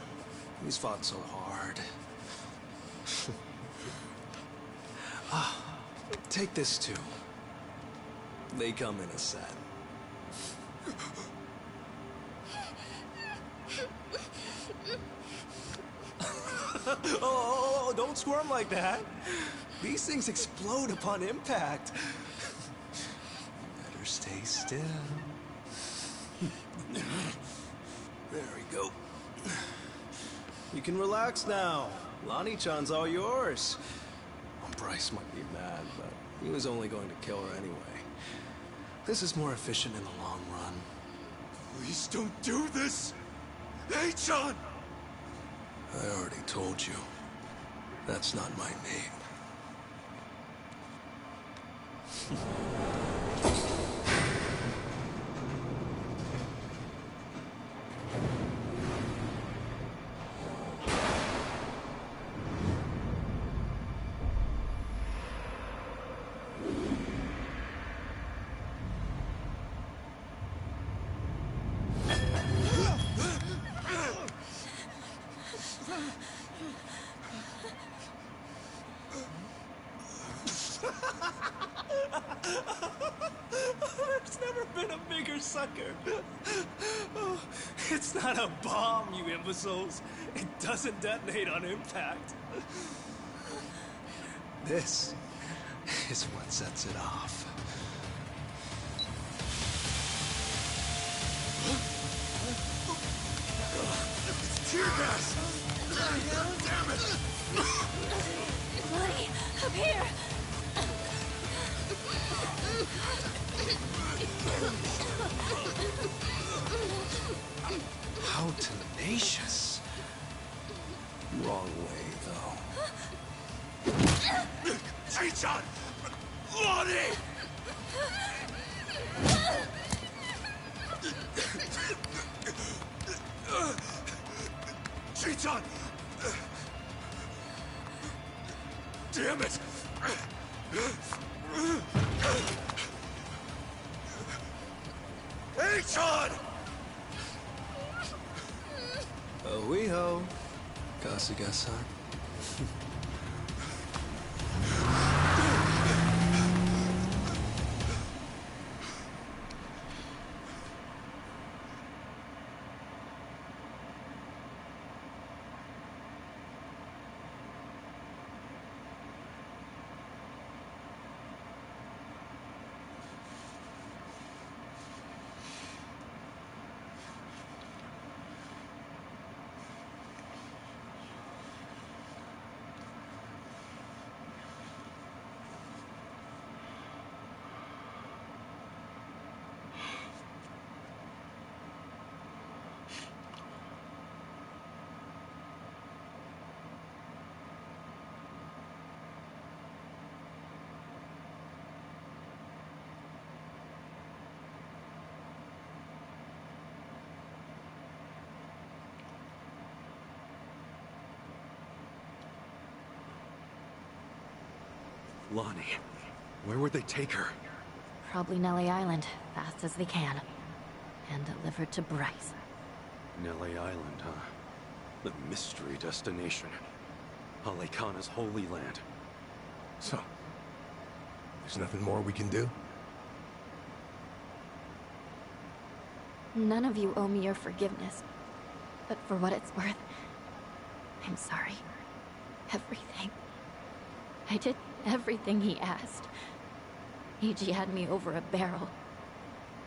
He's fought so hard. Take this too. They come in a set. Oh, don't squirm like that. These things explode upon impact. Better stay still. There we go. You can relax now. Lonnie-chan's all yours. Well, Bryce might be mad, but he was only going to kill her anyway. This is more efficient in the long run. Please don't do this! Hey, John! I already told you. That's not my name. There's never been a bigger sucker. Oh, it's not a bomb, you imbeciles. It doesn't detonate on impact. This is what sets it off. It's tear gas! Damn it! Lonnie, up here! How tenacious. Wrong way, though. Hey, John! Lonnie! Chiton! Damn it! Hey, John! Oh-wee-ho, Kasuga-san. Lonnie, where would they take her? Probably Nelly Island, fast as they can. And delivered to Bryce. Nelly Island, huh? The mystery destination. Palekana's holy land. So, there's nothing more we can do? None of you owe me your forgiveness. But for what it's worth, I'm sorry. Everything. I did everything he asked. Eiji had me over a barrel.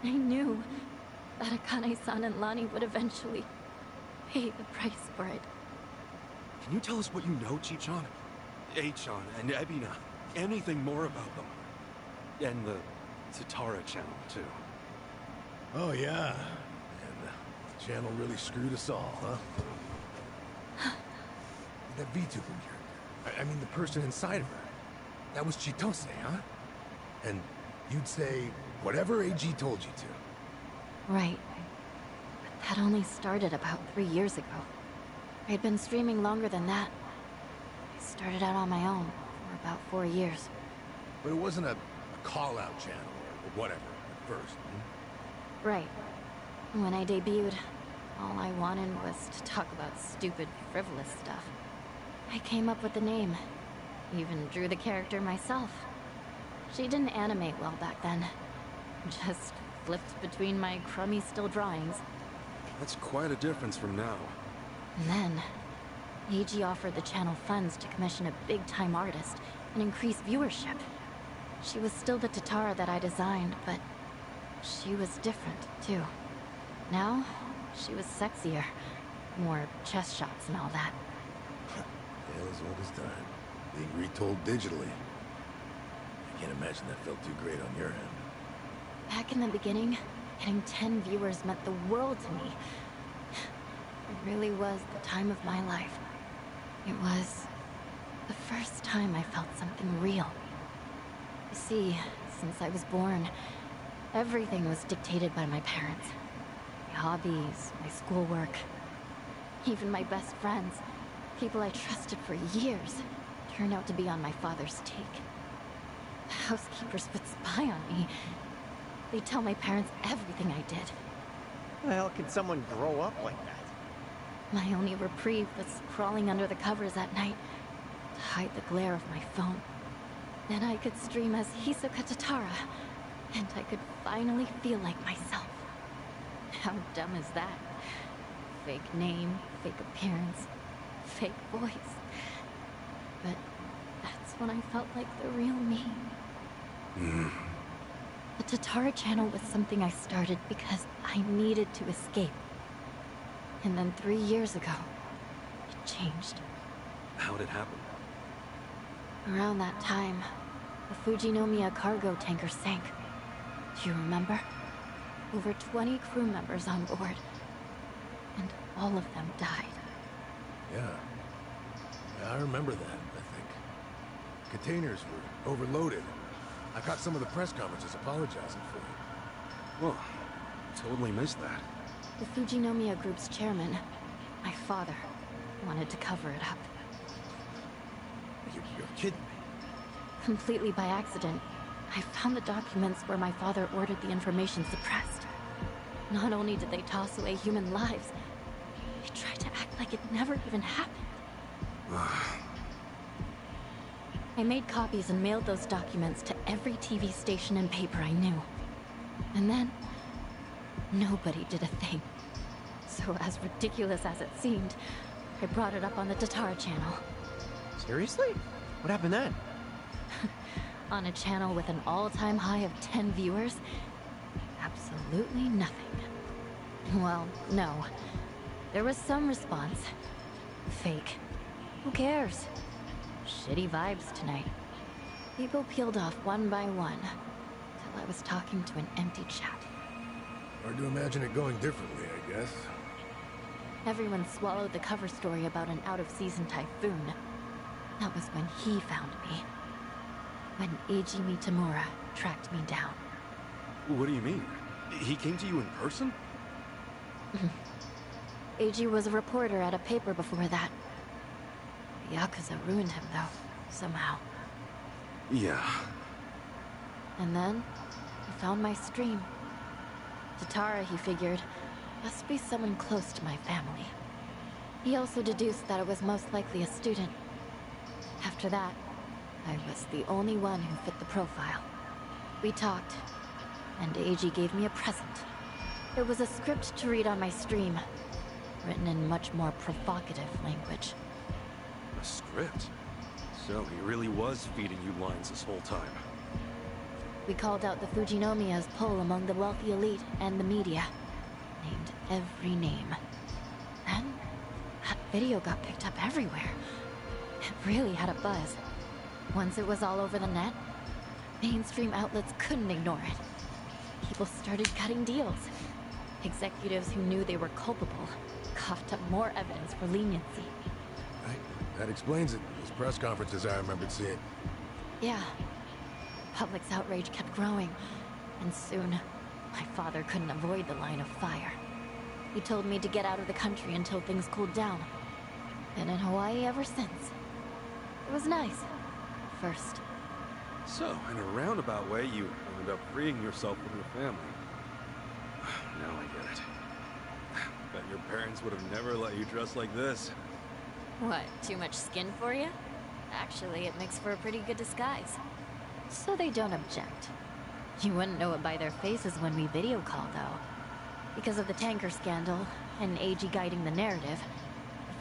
I knew that Akane-san and Lani would eventually pay the price for it. Can you tell us what you know, Chichan? Achan and Ebina. Anything more about them? And the Tatara channel, too. Oh, yeah. And the channel really screwed us all, huh? That VTuber character. I mean, the person inside of her. That was Chitose, huh? And you'd say whatever AG told you to. Right. But that only started about 3 years ago. I'd been streaming longer than that. I started out on my own for about 4 years. But it wasn't a call-out channel or whatever at first, hmm? Right. When I debuted, all I wanted was to talk about stupid, frivolous stuff. I came up with the name. Even drew the character myself. She didn't animate well back then. Just flipped between my crummy still drawings. That's quite a difference from now. And then, Eiji offered the channel funds to commission a big-time artist and increase viewership. She was still the Tatara that I designed, but she was different, too. Now, she was sexier. More chest shots and all that. Tale as old as time. Being retold digitally. I can't imagine that felt too great on your end. Back in the beginning, getting 10 viewers meant the world to me. It really was the time of my life. It was the first time I felt something real. You see, since I was born, everything was dictated by my parents. My hobbies, my schoolwork, even my best friends, people I trusted for years, turned out to be on my father's take. The housekeepers would spy on me. They'd tell my parents everything I did. How the hell can someone grow up like that? My only reprieve was crawling under the covers at night to hide the glare of my phone. Then I could stream as Hisoka Tatara, and I could finally feel like myself. How dumb is that? Fake name, fake appearance, fake voice. But that's when I felt like the real me. The Tatara channel was something I started because I needed to escape. And then 3 years ago, it changed. How'd it happen? Around that time, the Fujinomiya cargo tanker sank. Do you remember? Over 20 crew members on board. And all of them died. Yeah. I remember that, I think. Containers were overloaded. I caught some of the press conferences apologizing for it. Well, totally missed that. The Fujinomiya Group's chairman, my father, wanted to cover it up. You're kidding me. Completely by accident, I found the documents where my father ordered the information suppressed. Not only did they toss away human lives, they tried to act like it never even happened. I made copies and mailed those documents to every TV station and paper I knew. And then, nobody did a thing. So as ridiculous as it seemed, I brought it up on the Tatara channel. Seriously? What happened then? On a channel with an all-time high of 10 viewers, absolutely nothing. Well, no. There was some response. Fake. Who cares? Shitty vibes tonight. People peeled off one by one, till I was talking to an empty chat. Hard to imagine it going differently, I guess. Everyone swallowed the cover story about an out-of-season typhoon. That was when he found me. When Eiji Mitamura tracked me down. What do you mean? He came to you in person? Eiji was a reporter at a paper before that. The Yakuza ruined him, though, somehow. Yeah. And then, he found my stream. Tatara, he figured, must be someone close to my family. He also deduced that it was most likely a student. After that, I was the only one who fit the profile. We talked, and Eiji gave me a present. It was a script to read on my stream, written in much more provocative language. A script? So he really was feeding you lines this whole time. We called out the Fujinomiya's pull among the wealthy elite and the media. Named every name. Then, that video got picked up everywhere. It really had a buzz. Once it was all over the net, mainstream outlets couldn't ignore it. People started cutting deals. Executives who knew they were culpable coughed up more evidence for leniency. Right, that explains it. Those press conferences I remembered seeing. Yeah. Public's outrage kept growing, and soon, my father couldn't avoid the line of fire. He told me to get out of the country until things cooled down. Been in Hawaii ever since. It was nice. First. So, in a roundabout way, you ended up freeing yourself from your family. Now I get it. Bet your parents would have never let you dress like this. What, too much skin for you? Actually, it makes for a pretty good disguise. So they don't object. You wouldn't know it by their faces when we video call, though. Because of the tanker scandal, and Eiji guiding the narrative,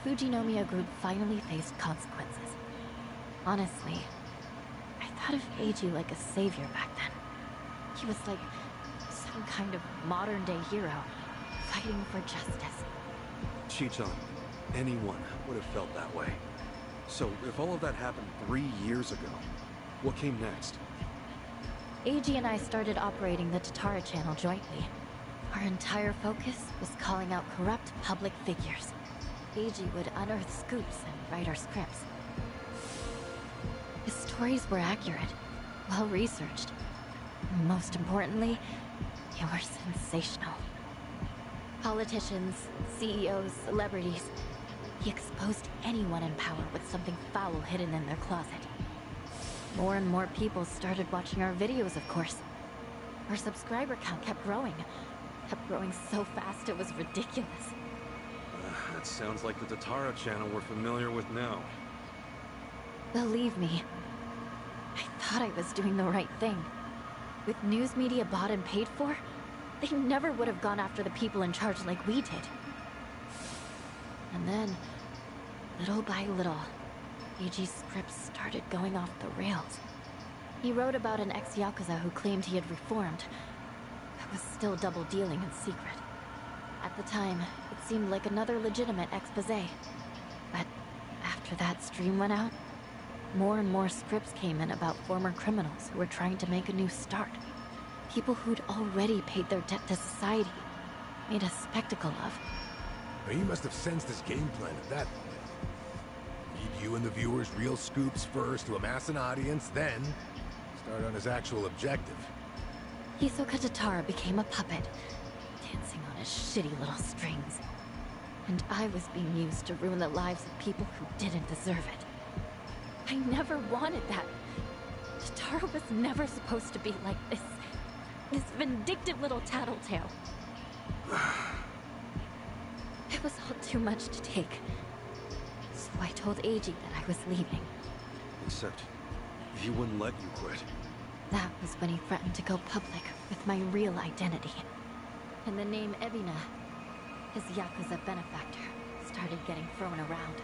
the Fujinomiya group finally faced consequences. Honestly, I thought of Eiji like a savior back then. He was like some kind of modern-day hero, fighting for justice. Chichan, anyone would have felt that way. So, if all of that happened 3 years ago, what came next? Eiji and I started operating the Tatara channel jointly. Our entire focus was calling out corrupt public figures. Eiji would unearth scoops and write our scripts. His stories were accurate, well-researched. Most importantly, they were sensational. Politicians, CEOs, celebrities. He exposed anyone in power with something foul hidden in their closet. More and more people started watching our videos, of course. Our subscriber count kept growing so fast it was ridiculous. That sounds like the Tatara channel we're familiar with now. Believe me, I thought I was doing the right thing. With news media bought and paid for, they never would have gone after the people in charge like we did. And then, little by little, Eiji's scripts started going off the rails. He wrote about an ex-Yakuza who claimed he had reformed, but was still double-dealing in secret. At the time, it seemed like another legitimate exposé. But after that stream went out, more and more scripts came in about former criminals who were trying to make a new start. People who'd already paid their debt to society, made a spectacle of. Now, he must have sensed his game plan at that point. Feed you and the viewers real scoops first to amass an audience, then start on his actual objective. Hisoka Tatara became a puppet, dancing on his shitty little strings. And I was being used to ruin the lives of people who didn't deserve it. I never wanted that. Tatara was never supposed to be like this. This vindictive little tattletale. It was all too much to take. So I told Eiji that I was leaving. Except, he wouldn't let you quit. That was when he threatened to go public with my real identity. And the name Ebina, his Yakuza benefactor, started getting thrown around.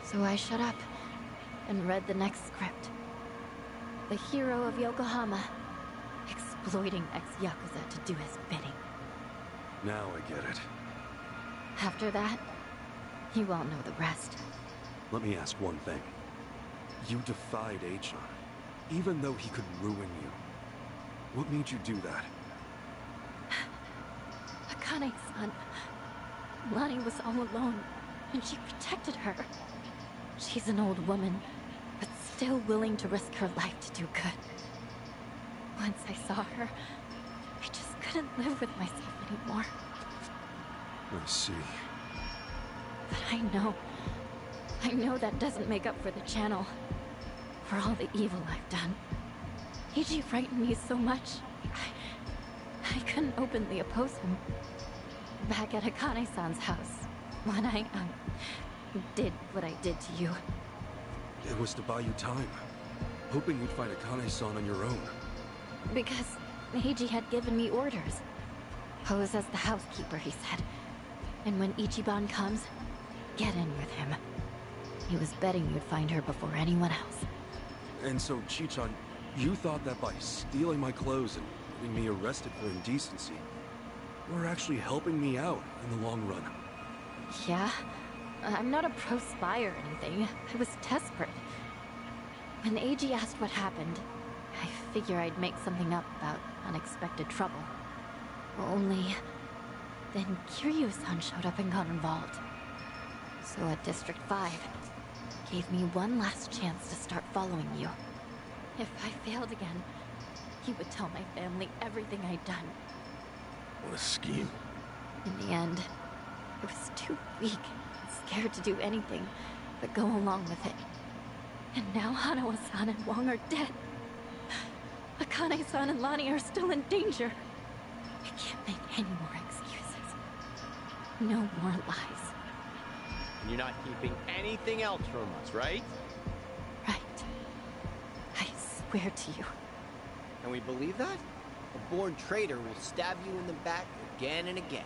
So I shut up and read the next script. The hero of Yokohama, exploiting ex-Yakuza to do his bidding. Now I get it. After that, you all know the rest. Let me ask one thing. You defied Achan, even though he could ruin you. What made you do that? Akane-san, Lani was all alone, and she protected her. She's an old woman, but still willing to risk her life to do good. Once I saw her, I just couldn't live with myself anymore. I see. But I know that doesn't make up for the channel. for all the evil I've done. Eiji frightened me so much. I couldn't openly oppose him. Back at Akane-san's house, when I, did what I did to you. It was to buy you time, hoping you'd find Akane-san on your own. Because Eiji had given me orders. Pose as the housekeeper, he said. And when Ichiban comes, get in with him. He was betting you'd find her before anyone else. And so, Chichan, you thought that by stealing my clothes and getting me arrested for indecency, you were actually helping me out in the long run. Yeah, I'm not a pro spy or anything. I was desperate. When Eiji asked what happened, I figure I'd make something up about unexpected trouble. Only then Kiryu-san showed up and got involved. So at District 5, gave me one last chance to start following you. If I failed again, he would tell my family everything I'd done. What a scheme. In the end, I was too weak and scared to do anything but go along with it. And now Hanawa-san and Wong are dead. Akane-san and Lani are still in danger. I can't make any more excuses. No more lies. And you're not keeping anything else from us, right? Right. I swear to you. And we believe that? A born traitor will stab you in the back again and again.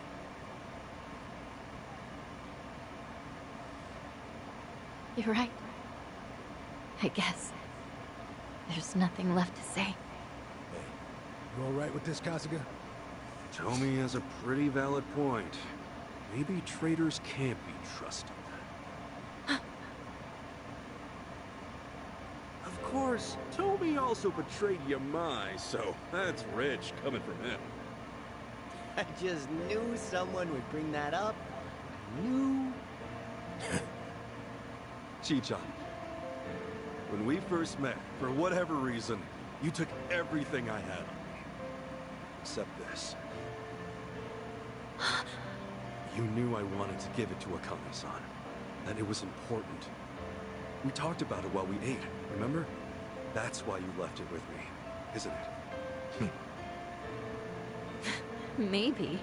You're right. I guess. There's nothing left to say. You alright with this, Kasuga? Tomi has a pretty valid point. Maybe traitors can't be trusted. Of course, Tomi also betrayed Yamai, so that's rich coming from him. I just knew someone would bring that up. I knew. Chichan, when we first met, for whatever reason, you took everything I had on me. Except this. You knew I wanted to give it to Akane-san. That it was important. We talked about it while we ate, remember? That's why you left it with me, isn't it? Maybe.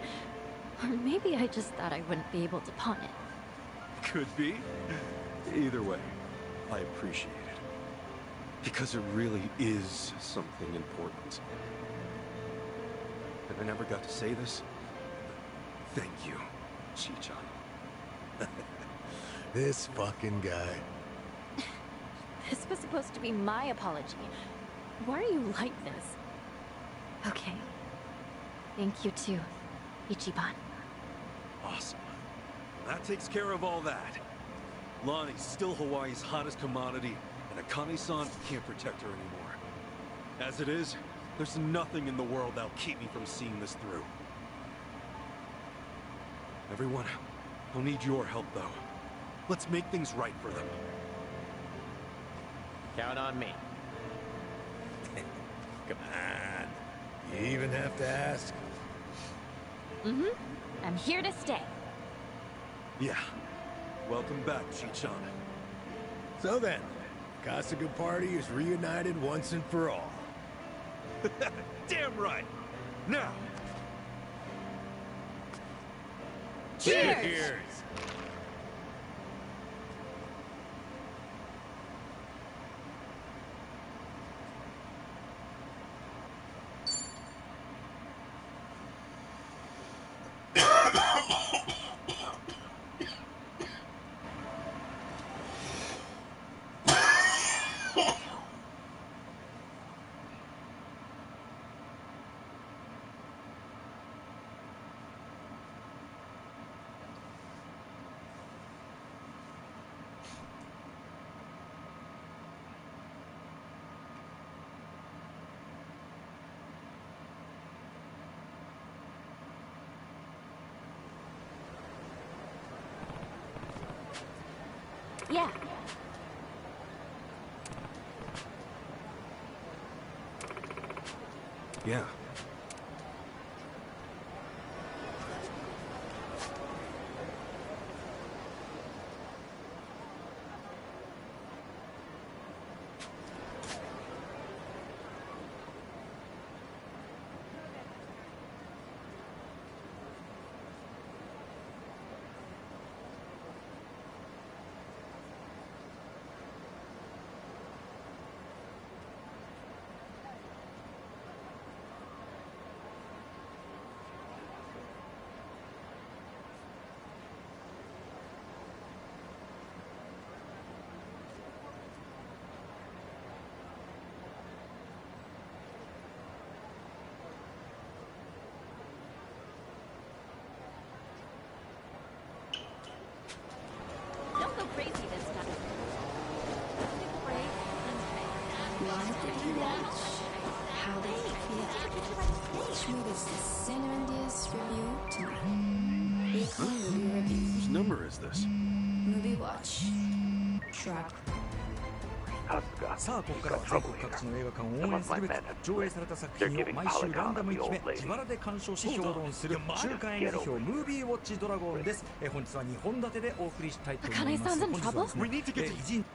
Or maybe I just thought I wouldn't be able to pawn it. Could be. Either way, I appreciate it. Because it really is something important. And I never got to say this. Thank you, Chichan. This fucking guy. This was supposed to be my apology. Why are you like this? Okay. Thank you too, Ichiban. Awesome. That takes care of all that. Lonnie's still Hawaii's hottest commodity, and Akane-san can't protect her anymore. As it is, there's nothing in the world that'll keep me from seeing this through. Everyone, I'll need your help though. Let's make things right for them. Count on me. Come on. You even have to ask? Mm-hmm. I'm here to stay. Yeah. Welcome back, Chichan. So then, Kasuga Party is reunited once and for all. Damn right! Now! Cheers! Cheers! Yeah. Yeah. Watch how they feel. Which mood is the Cinema's review tonight? Weekly movie review. Whose number is this? Movie watch. Track. さあここからは全国各地の映画館を応援するべく上映された作品を毎週ランダム1決め自腹で鑑賞し評論する週刊映画批評ムービーウォッチドラゴンです。本日は2本立てでお送りしたいと思います。本日はですね、偉人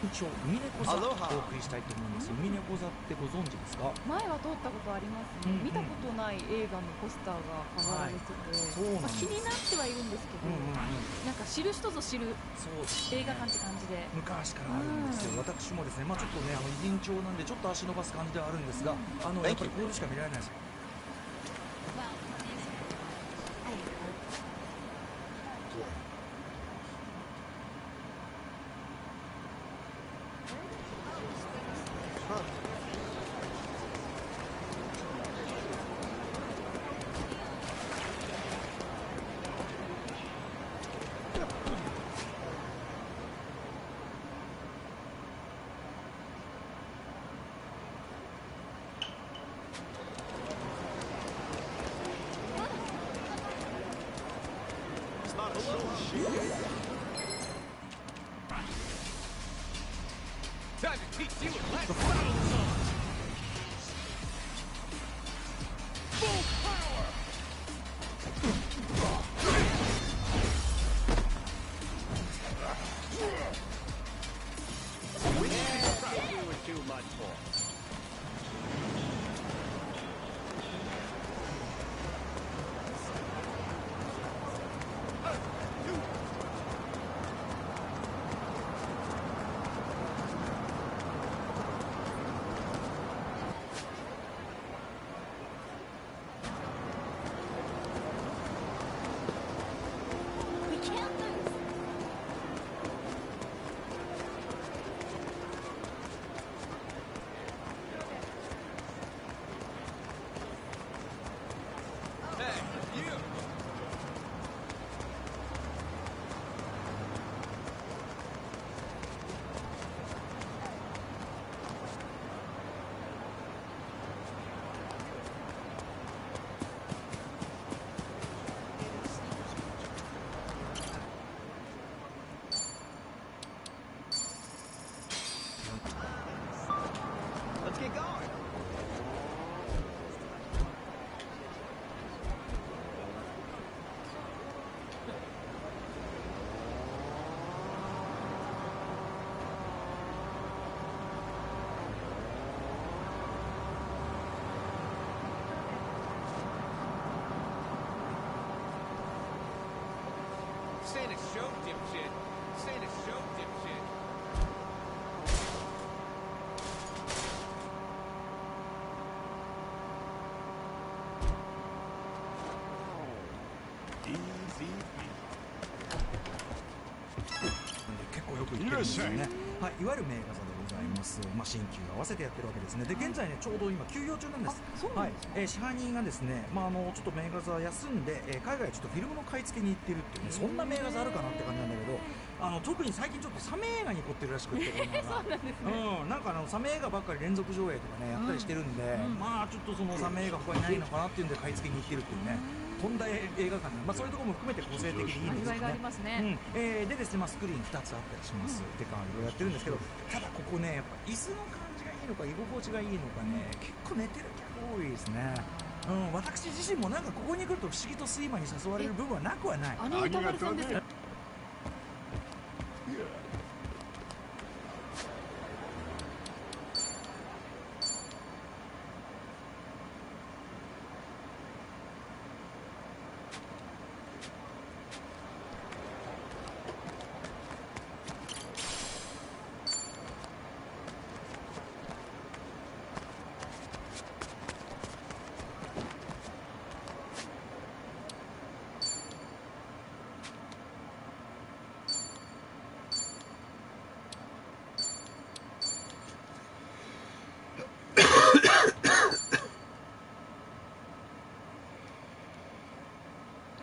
一応海猫座をお送りしたいと思います。海猫座ってご存知ですか？前は通ったことありますね。見たことない映画のポスターが飾られてて、気になってはいるんですけど、なんか知る人ぞ知る映画館って感じで昔からあるんですよ。私もですね、ちょっとね偉人帳なんでちょっと足伸ばす感じではあるんですが、やっぱりこれでしか見られないです。Time to teach you a lesson. Full power. You were too much for. Let's get going. This ain't a show, dipshit. This ain't a show, dipshit. ですよね。はい、いわゆる名画座でございます。まあ新旧合わせてやってるわけですね。で現在ねちょうど今休業中なんです。はい、支配人がですね、まあちょっと名画座休んで、海外ちょっとフィルムの買い付けに行ってるっていうね、そんな名画座あるかなって感じなんだけど。特に最近ちょっとサメ映画に凝ってるらしくって、そうなんですね。なんかサメ映画ばっかり連続上映とかねやったりしてるんで、まあちょっとそのサメ映画他にないのかなっていうんで買い付けに行ってるっていうね。とんだ映画館で、まあそういうところも含めて個性的でいいんですよね。味わいがありますね。でですね、まあスクリーン2つあったりしますって感じでやってるんですけど、ただここねやっぱ椅子の感じがいいのか居心地がいいのかね、結構寝てる客多いですね。私自身もなんかここに来ると不思議と睡魔に誘われる部分はなくはない。歌丸さんですよ。